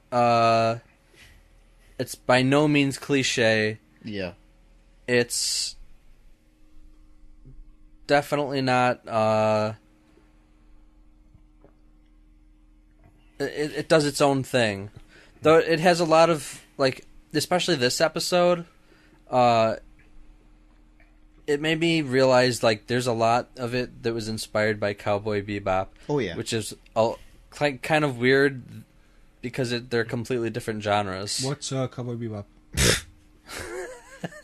it's by no means cliche. Yeah. It's definitely not it does its own thing. Though it has a lot of, like, especially this episode, it made me realize, like, there's a lot of it that was inspired by Cowboy Bebop. Oh, yeah. Which is kind of weird because they're completely different genres. What's Cowboy Bebop?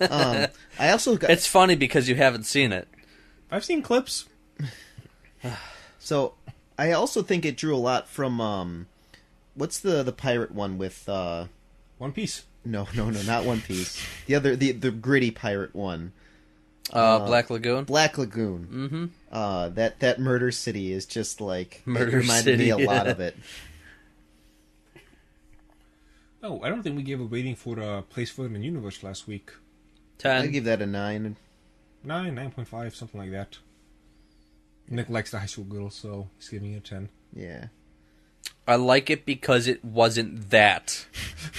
I also got... It's funny because you haven't seen it. I've seen clips. So, I also think it drew a lot from, what's the pirate one with, One Piece. No, not One Piece. The gritty pirate one. Black Lagoon? Black Lagoon. Mm-hmm. That Murder City is just like... Murder it reminded City, me a lot of it. Oh, I don't think we gave a rating for the Place for the Universe last week. 10. I give that a 9. 9.5, something like that. Nick likes the high school girl, so he's giving it a 10. Yeah. I like it because it wasn't that.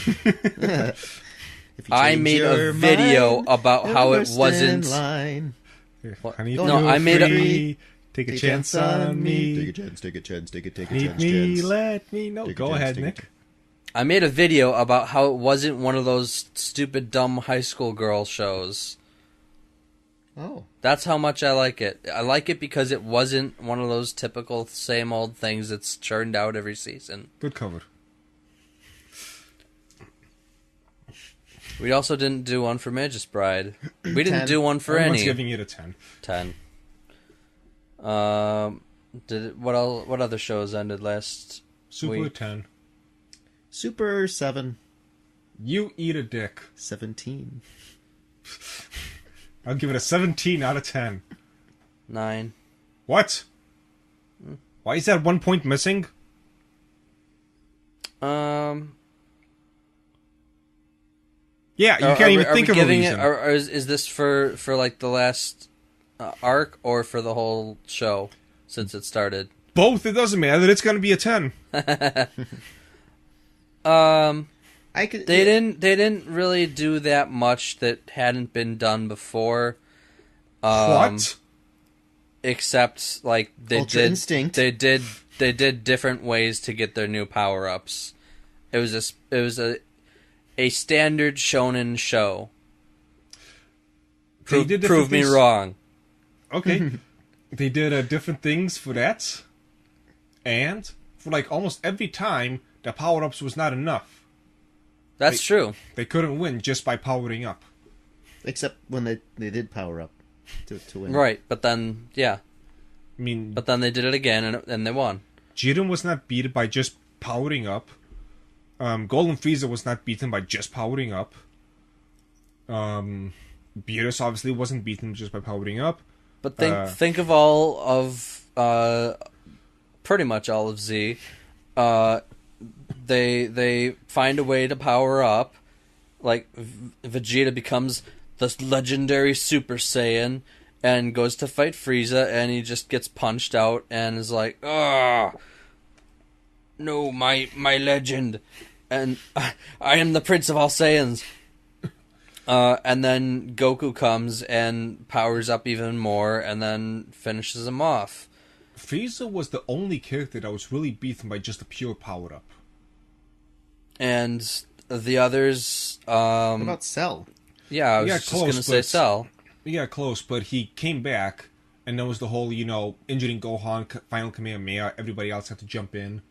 If you I change made your a video mind, about how it never wasn't... stand in line. Honey, No, feel I made a- free. Take a chance on me. Take a chance, take a chance, take a Need chance. me, let me know. Take a Go chance, ahead, take a Nick. chance. I made a video about how it wasn't one of those stupid, dumb high school girl shows. Oh. That's how much I like it. I like it because it wasn't one of those typical same old things that's churned out every season. Good cover. We also didn't do one for Magus Bride. We didn't 10. do one for Everyone's any. giving it a 10. 10. What other shows ended last Super week? 10. Super 7. You eat a dick. 17. I'll give it a 17 out of 10. 9. What? Why is that 1 point missing? Yeah, you can't even think of a reason. Is this for like the last arc or for the whole show since it started? Both, it doesn't matter. It's going to be a 10. They didn't really do that much that hadn't been done before. What? Except like Ultra Instinct. They did different ways to get their new power-ups. It was a standard shonen show. Prove me wrong. Okay. They did different things for that. And for like almost every time, the power-ups was not enough. That's true. They couldn't win just by powering up. Except when they did power up to win. Right, but then, yeah. I mean, But then they did it again, and they won. Jiren was not beaten by just powering up. Golden Frieza was not beaten by just powering up. Beerus obviously wasn't beaten just by powering up. But think of all of pretty much all of Z. They find a way to power up. Like Vegeta becomes this legendary Super Saiyan and goes to fight Frieza, and he just gets punched out and is like, "Ah, no, my legend, and I am the Prince of all Saiyans." And then Goku comes and powers up even more, and then finishes him off. Frieza was the only character that was really beaten by just a pure power up. And the others, What about Cell? yeah, I was just going to say Cell. He got close, but he came back, and there was the whole, injuring Gohan, final Kamehameha, everybody else had to jump in.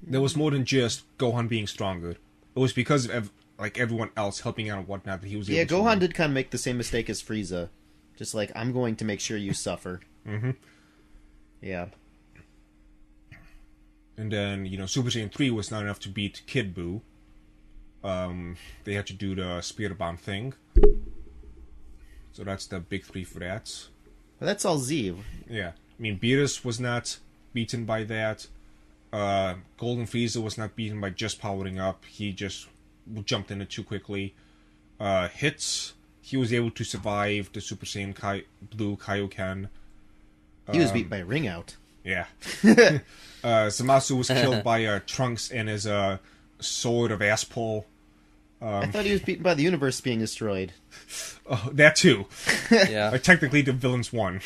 There was more than just Gohan being stronger. It was because of everyone else helping out and whatnot that he was able to Gohan win. did kind of make the same mistake as Frieza. Just like, I'm going to make sure you suffer. Mm-hmm. Yeah. And then, Super Saiyan 3 was not enough to beat Kid Buu. They had to do the Spirit Bomb thing. So that's the big three for that. Well, that's all Z. Yeah. I mean, Beerus was not beaten by that. Golden Frieza was not beaten by just powering up. He just jumped in it too quickly. Hits. He was able to survive the Super Saiyan Blue Kaioken. He was beat by a ring out. Yeah. Zamasu was killed by Trunks and his sword of ass pull. I thought he was beaten by the universe being destroyed. Oh, that too. Yeah. Technically, the villains won.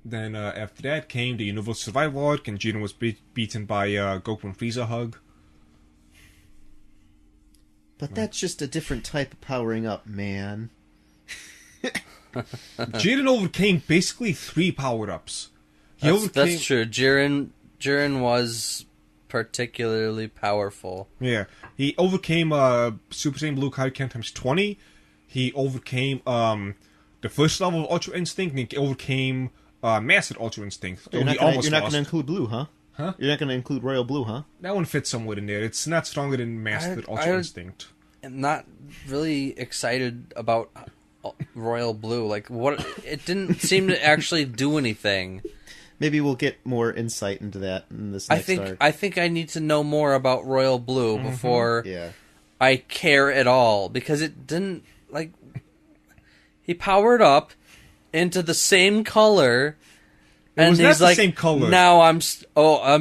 Then after that came the Universal Survival arc, and Jiren was beaten by Goku and Frieza hug. But that's just a different type of powering up, man. Jiren overcame basically 3 power-ups. That's true. Jiren was particularly powerful. Yeah. He overcame Super Saiyan Blue Kaioken times 20. He overcame the first level of Ultra Instinct, and he overcame Mastered Ultra Instinct. You're not going to include Blue, huh? Huh? You're not going to include Royal Blue, huh? That one fits somewhere in there. It's not stronger than Mastered Ultra Instinct. I'm not really excited about Royal Blue. Like, what? It didn't seem to actually do anything. Maybe we'll get more insight into that in this next arc. I think I need to know more about Royal Blue before I care at all, because it didn't, like, he powered up into the same color, and was he's not the like, same color. Now I'm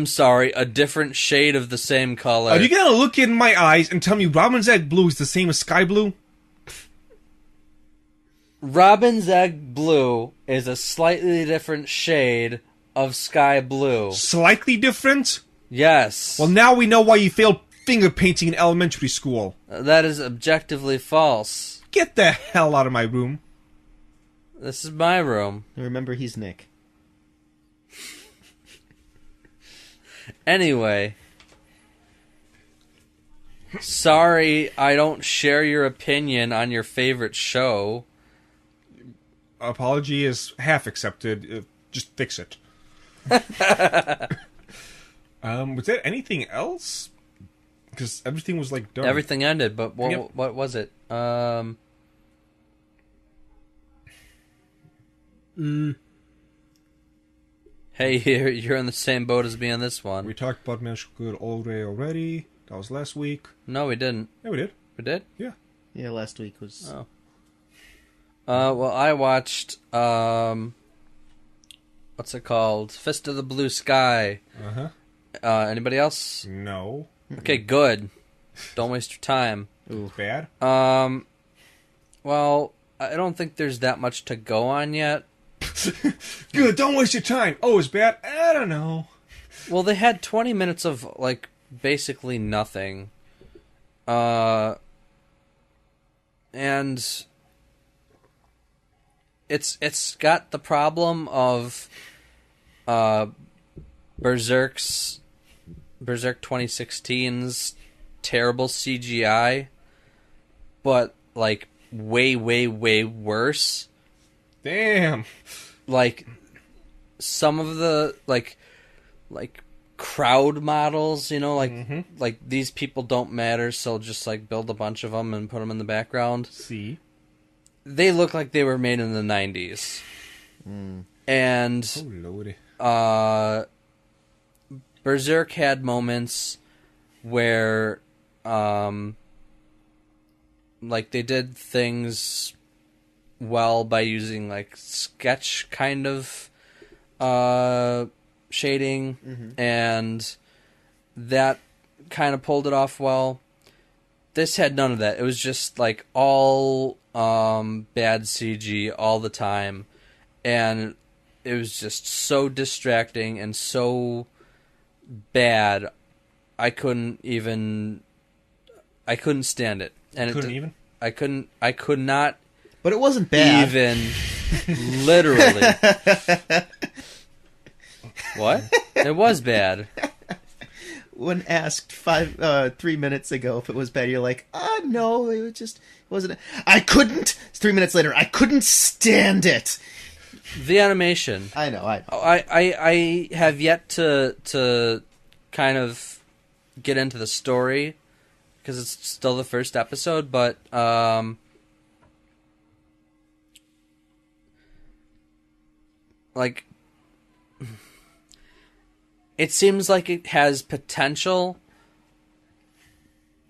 sorry, a different shade of the same color. Are you gonna look in my eyes and tell me Robin's Egg Blue is the same as Sky Blue? Robin's Egg Blue is a slightly different shade of Sky Blue. Slightly different? Yes. Well, now we know why you failed finger painting in elementary school. That is objectively false. Get the hell out of my room. This is my room. Remember, he's Nick. Anyway. Sorry I don't share your opinion on your favorite show. Apology is half accepted. Just fix it. Was there anything else? Because everything was like done. Everything ended, but what was it? Hey, you're in the same boat as me on this one. We talked about Magical Good already. That was last week. No, we didn't. Yeah, we did. We did? Yeah. Yeah, last week was... Oh. Well, I watched, what's it called? Fist of the Blue Sky. Uh-huh. Anybody else? No. Okay, good. Don't waste your time. Ooh. Bad? Well, I don't think there's that much to go on yet. Good, don't waste your time. Oh, it's bad? I don't know. Well, they had 20 minutes of, like, basically nothing. And it's got the problem of Berserk 2016's terrible CGI, but like way worse. Damn. Like some of the like crowd models, you know, like these people don't matter, so just like build a bunch of them and put them in the background. See? They look like they were made in the 90s. And Oh, lordy. Berserk had moments where like they did things well by using like sketch kind of shading, and that kind of pulled it off well. This had none of that. It was just like all bad CG all the time, and it was just so distracting and so bad. I couldn't stand it. And I could not. But it wasn't bad. Even literally. What? It was bad. When asked 3 minutes ago if it was bad, you're like, no, it wasn't. I couldn't. 3 minutes later, I couldn't stand it. The animation. I know. I have yet to kind of get into the story because it's still the first episode, but like it seems like it has potential,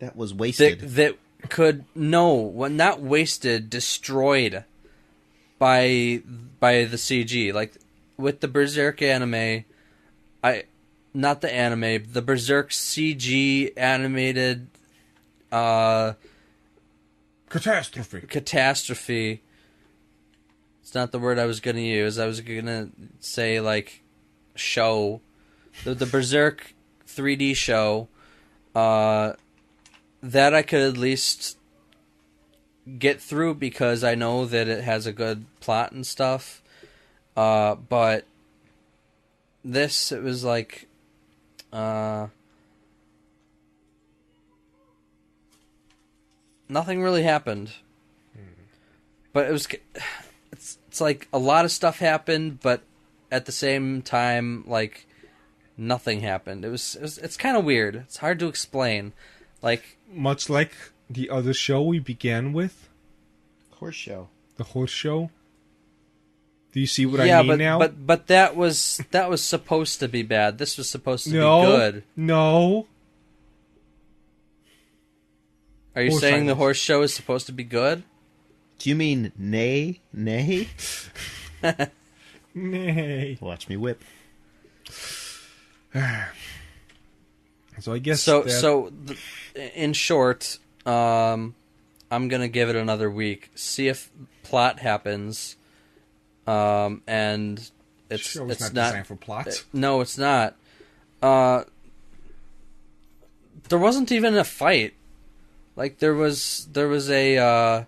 that was wasted. That could not wasted, destroyed by the CG. Like with the Berserk anime, not the anime, the Berserk CG animated catastrophe. It's not the word I was going to use. I was going to say like show. The Berserk 3D show, that I could at least get through because I know that it has a good plot and stuff. But this, it was like, nothing really happened. But it's like a lot of stuff happened, but at the same time, like, nothing happened. It's kind of weird. It's hard to explain. Like, much like the other show we began with, Horse show. The horse show. Do you see what I mean now? But that was supposed to be bad. This was supposed to be good. No. Are you saying the horse show is supposed to be good? Do you mean nay? Nay. Watch me whip. So I guess in short, I'm gonna give it another week, see if plot happens, and it's not not designed for plot. No, it's not. There wasn't even a fight. Like there was a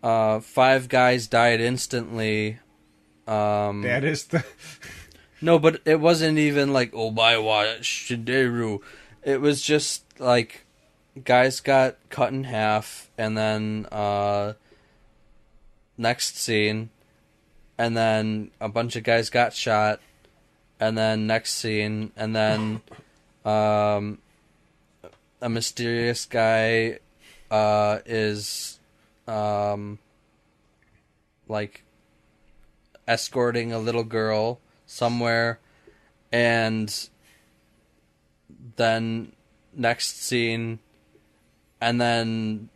5 guys died instantly. That is the. No, but it wasn't even like, oh my wa Shideru. It was just like guys got cut in half, and then next scene, and then a bunch of guys got shot, and then next scene, and then a mysterious guy is like escorting a little girl somewhere, and then next scene, and then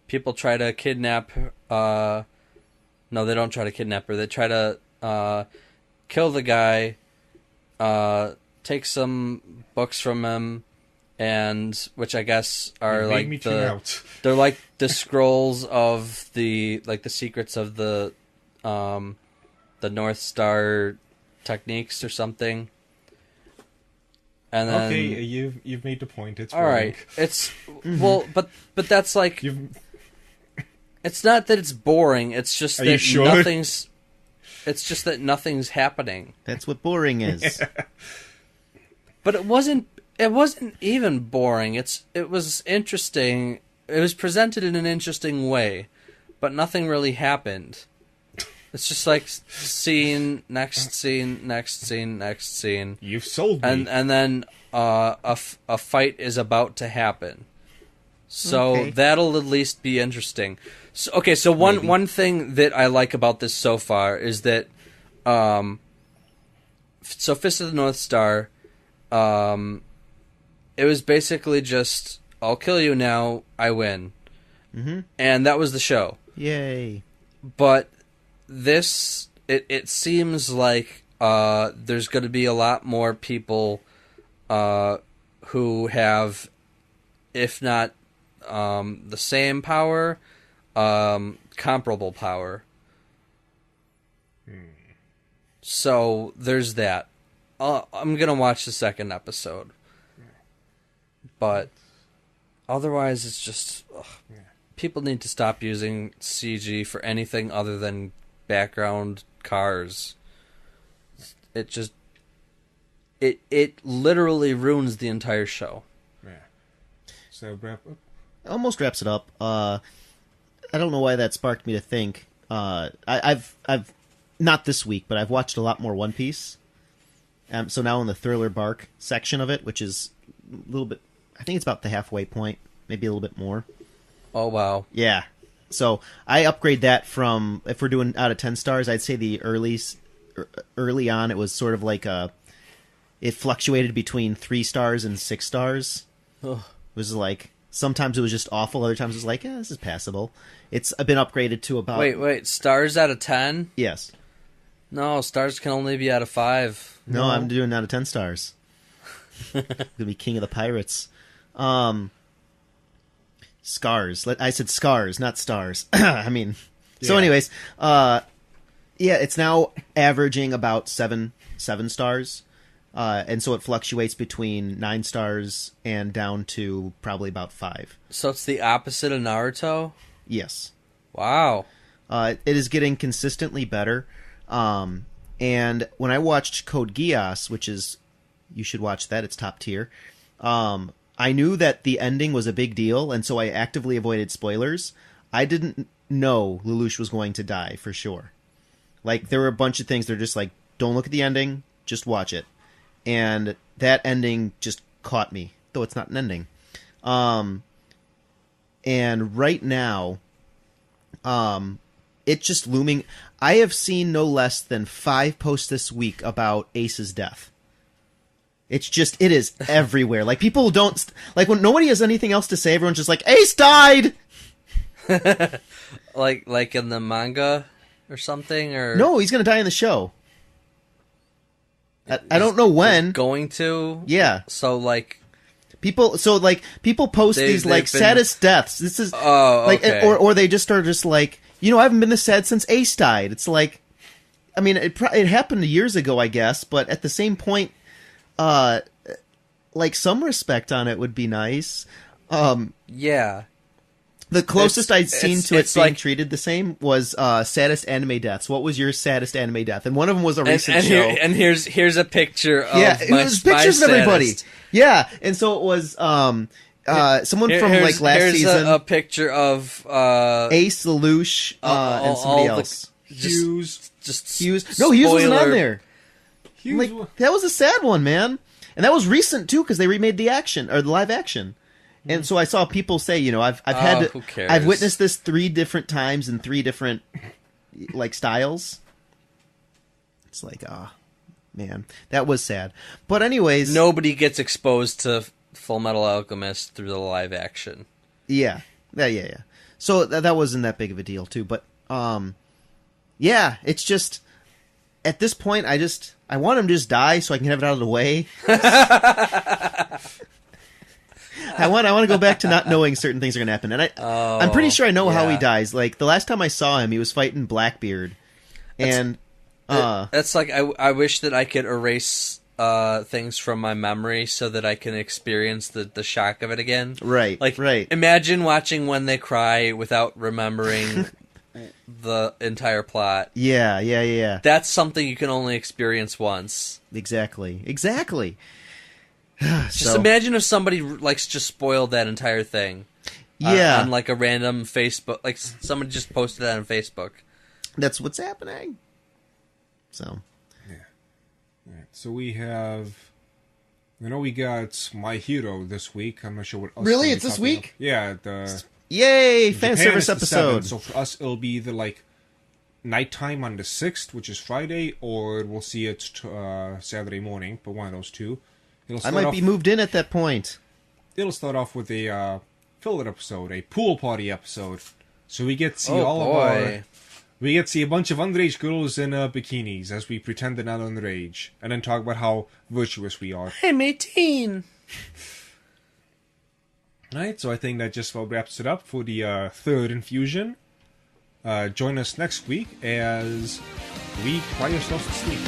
people try to kidnap no, they don't try to kidnap her, they try to kill the guy, take some books from him, and which I guess are like they're like the scrolls of the secrets of the North Star techniques or something. And then, okay, you've made the point. It's all right. It's well, but that's like it's not that it's boring. It's just that nothing's. It's just that nothing's happening. That's what boring is. But it wasn't. It wasn't even boring. It was interesting. It was presented in an interesting way, but nothing really happened. It's just like scene, next scene, next scene, next scene. You've sold me. And then a fight is about to happen. So that'll at least be interesting. So one thing that I like about this so far is that so Fist of the North Star, it was basically just, I'll kill you now, I win. Mm-hmm. And that was the show. Yay. But this, it seems like there's going to be a lot more people who have, if not the same power, comparable power. So there's that. I'm going to watch the second episode. But otherwise, it's just... People need to stop using CG for anything other than background cars. It just... It literally ruins the entire show. Yeah. So, wrap up? Almost wraps it up. I don't know why that sparked me to think. I've not this week, but I've watched a lot more One Piece. So now in the Thriller Bark section of it, which is a little bit... I think it's about the halfway point, maybe a little bit more. Oh, wow. Yeah. So I upgrade that from, if we're doing out of 10 stars, I'd say the early on, it was sort of like it fluctuated between 3 stars and 6 stars. Ugh. It was like Sometimes it was just awful. Other times it was like, yeah, this is passable. It's been upgraded to about... Wait. Stars out of 10? Yes. No, stars can only be out of 5. No, I'm doing out of 10 stars. Gonna be king of the pirates. Scars. I said scars, not stars. I mean... Yeah. So anyways, yeah, it's now averaging about 7 stars. And so it fluctuates between 9 stars and down to probably about 5. So it's the opposite of Naruto? Yes. Wow. It is getting consistently better. And when I watched Code Geass, which is... You should watch that, it's top tier. I knew that the ending was a big deal, and so I actively avoided spoilers. I didn't know Lelouch was going to die, for sure. Like, there were a bunch of things that are just like, don't look at the ending, just watch it. And that ending just caught me, though it's not an ending. And right now, it's just looming. I have seen no less than 5 posts this week about Ace's death. It's just, it is everywhere. Like, people don't, like, when nobody has anything else to say, everyone's just like, Ace died! like in the manga or something, or no, he's gonna die in the show. I don't know when. Going to? Yeah. So like people post these like saddest deaths. This is like, okay. or they just are just like, you know, I haven't been this sad since Ace died. It's like, I mean, it happened years ago, I guess, but at the same point, like some respect on it would be nice. Yeah. The closest I'd seen to it being like, treated the same was saddest anime deaths. What was your saddest anime death? And one of them was a recent show. And here's a picture of it was pictures of everybody. Yeah, and so it was someone from like last season. A picture of Ace, Lelouch, and somebody else. Hughes. Hughes. No, Hughes wasn't on there. Hughes. Like, that was a sad one, man. And that was recent too, because they remade the live action. And so I saw people say, you know, I've witnessed this 3 different times in 3 different like styles. It's like, man, that was sad. But anyways, nobody gets exposed to Full Metal Alchemist through the live action. Yeah. So that wasn't that big of a deal too. But yeah, it's just at this point, I want him to just die so I can have it out of the way. I want to go back to not knowing certain things are going to happen, and I'm pretty sure I know how he dies. Like the last time I saw him, he was fighting Blackbeard, and that's like I wish that I could erase things from my memory so that I can experience the shock of it again. Right, like right. Imagine watching When They Cry without remembering the entire plot. Yeah. That's something you can only experience once. Exactly. Just imagine if somebody like just spoiled that entire thing. Yeah. On like a random Facebook, like somebody just posted that on Facebook. That's what's happening. So. Yeah. All right. So we have. I know we got My Hero this week. I'm not sure what else. Really, it's this week? Yeah. The Yay! Fan service episode. 7th, so for us, it'll be either like nighttime on the 6th, which is Friday, or we'll see it Saturday morning. But one of those two. I might be moved in at that point. It'll start off with a filler episode, a pool party episode. So we get to see we get to see a bunch of underage girls in bikinis as we pretend they're not underage, and then talk about how virtuous we are. I'm 18. Alright, so I think that just about wraps it up for the 3rd infusion. Join us next week as we cry ourselves to sleep.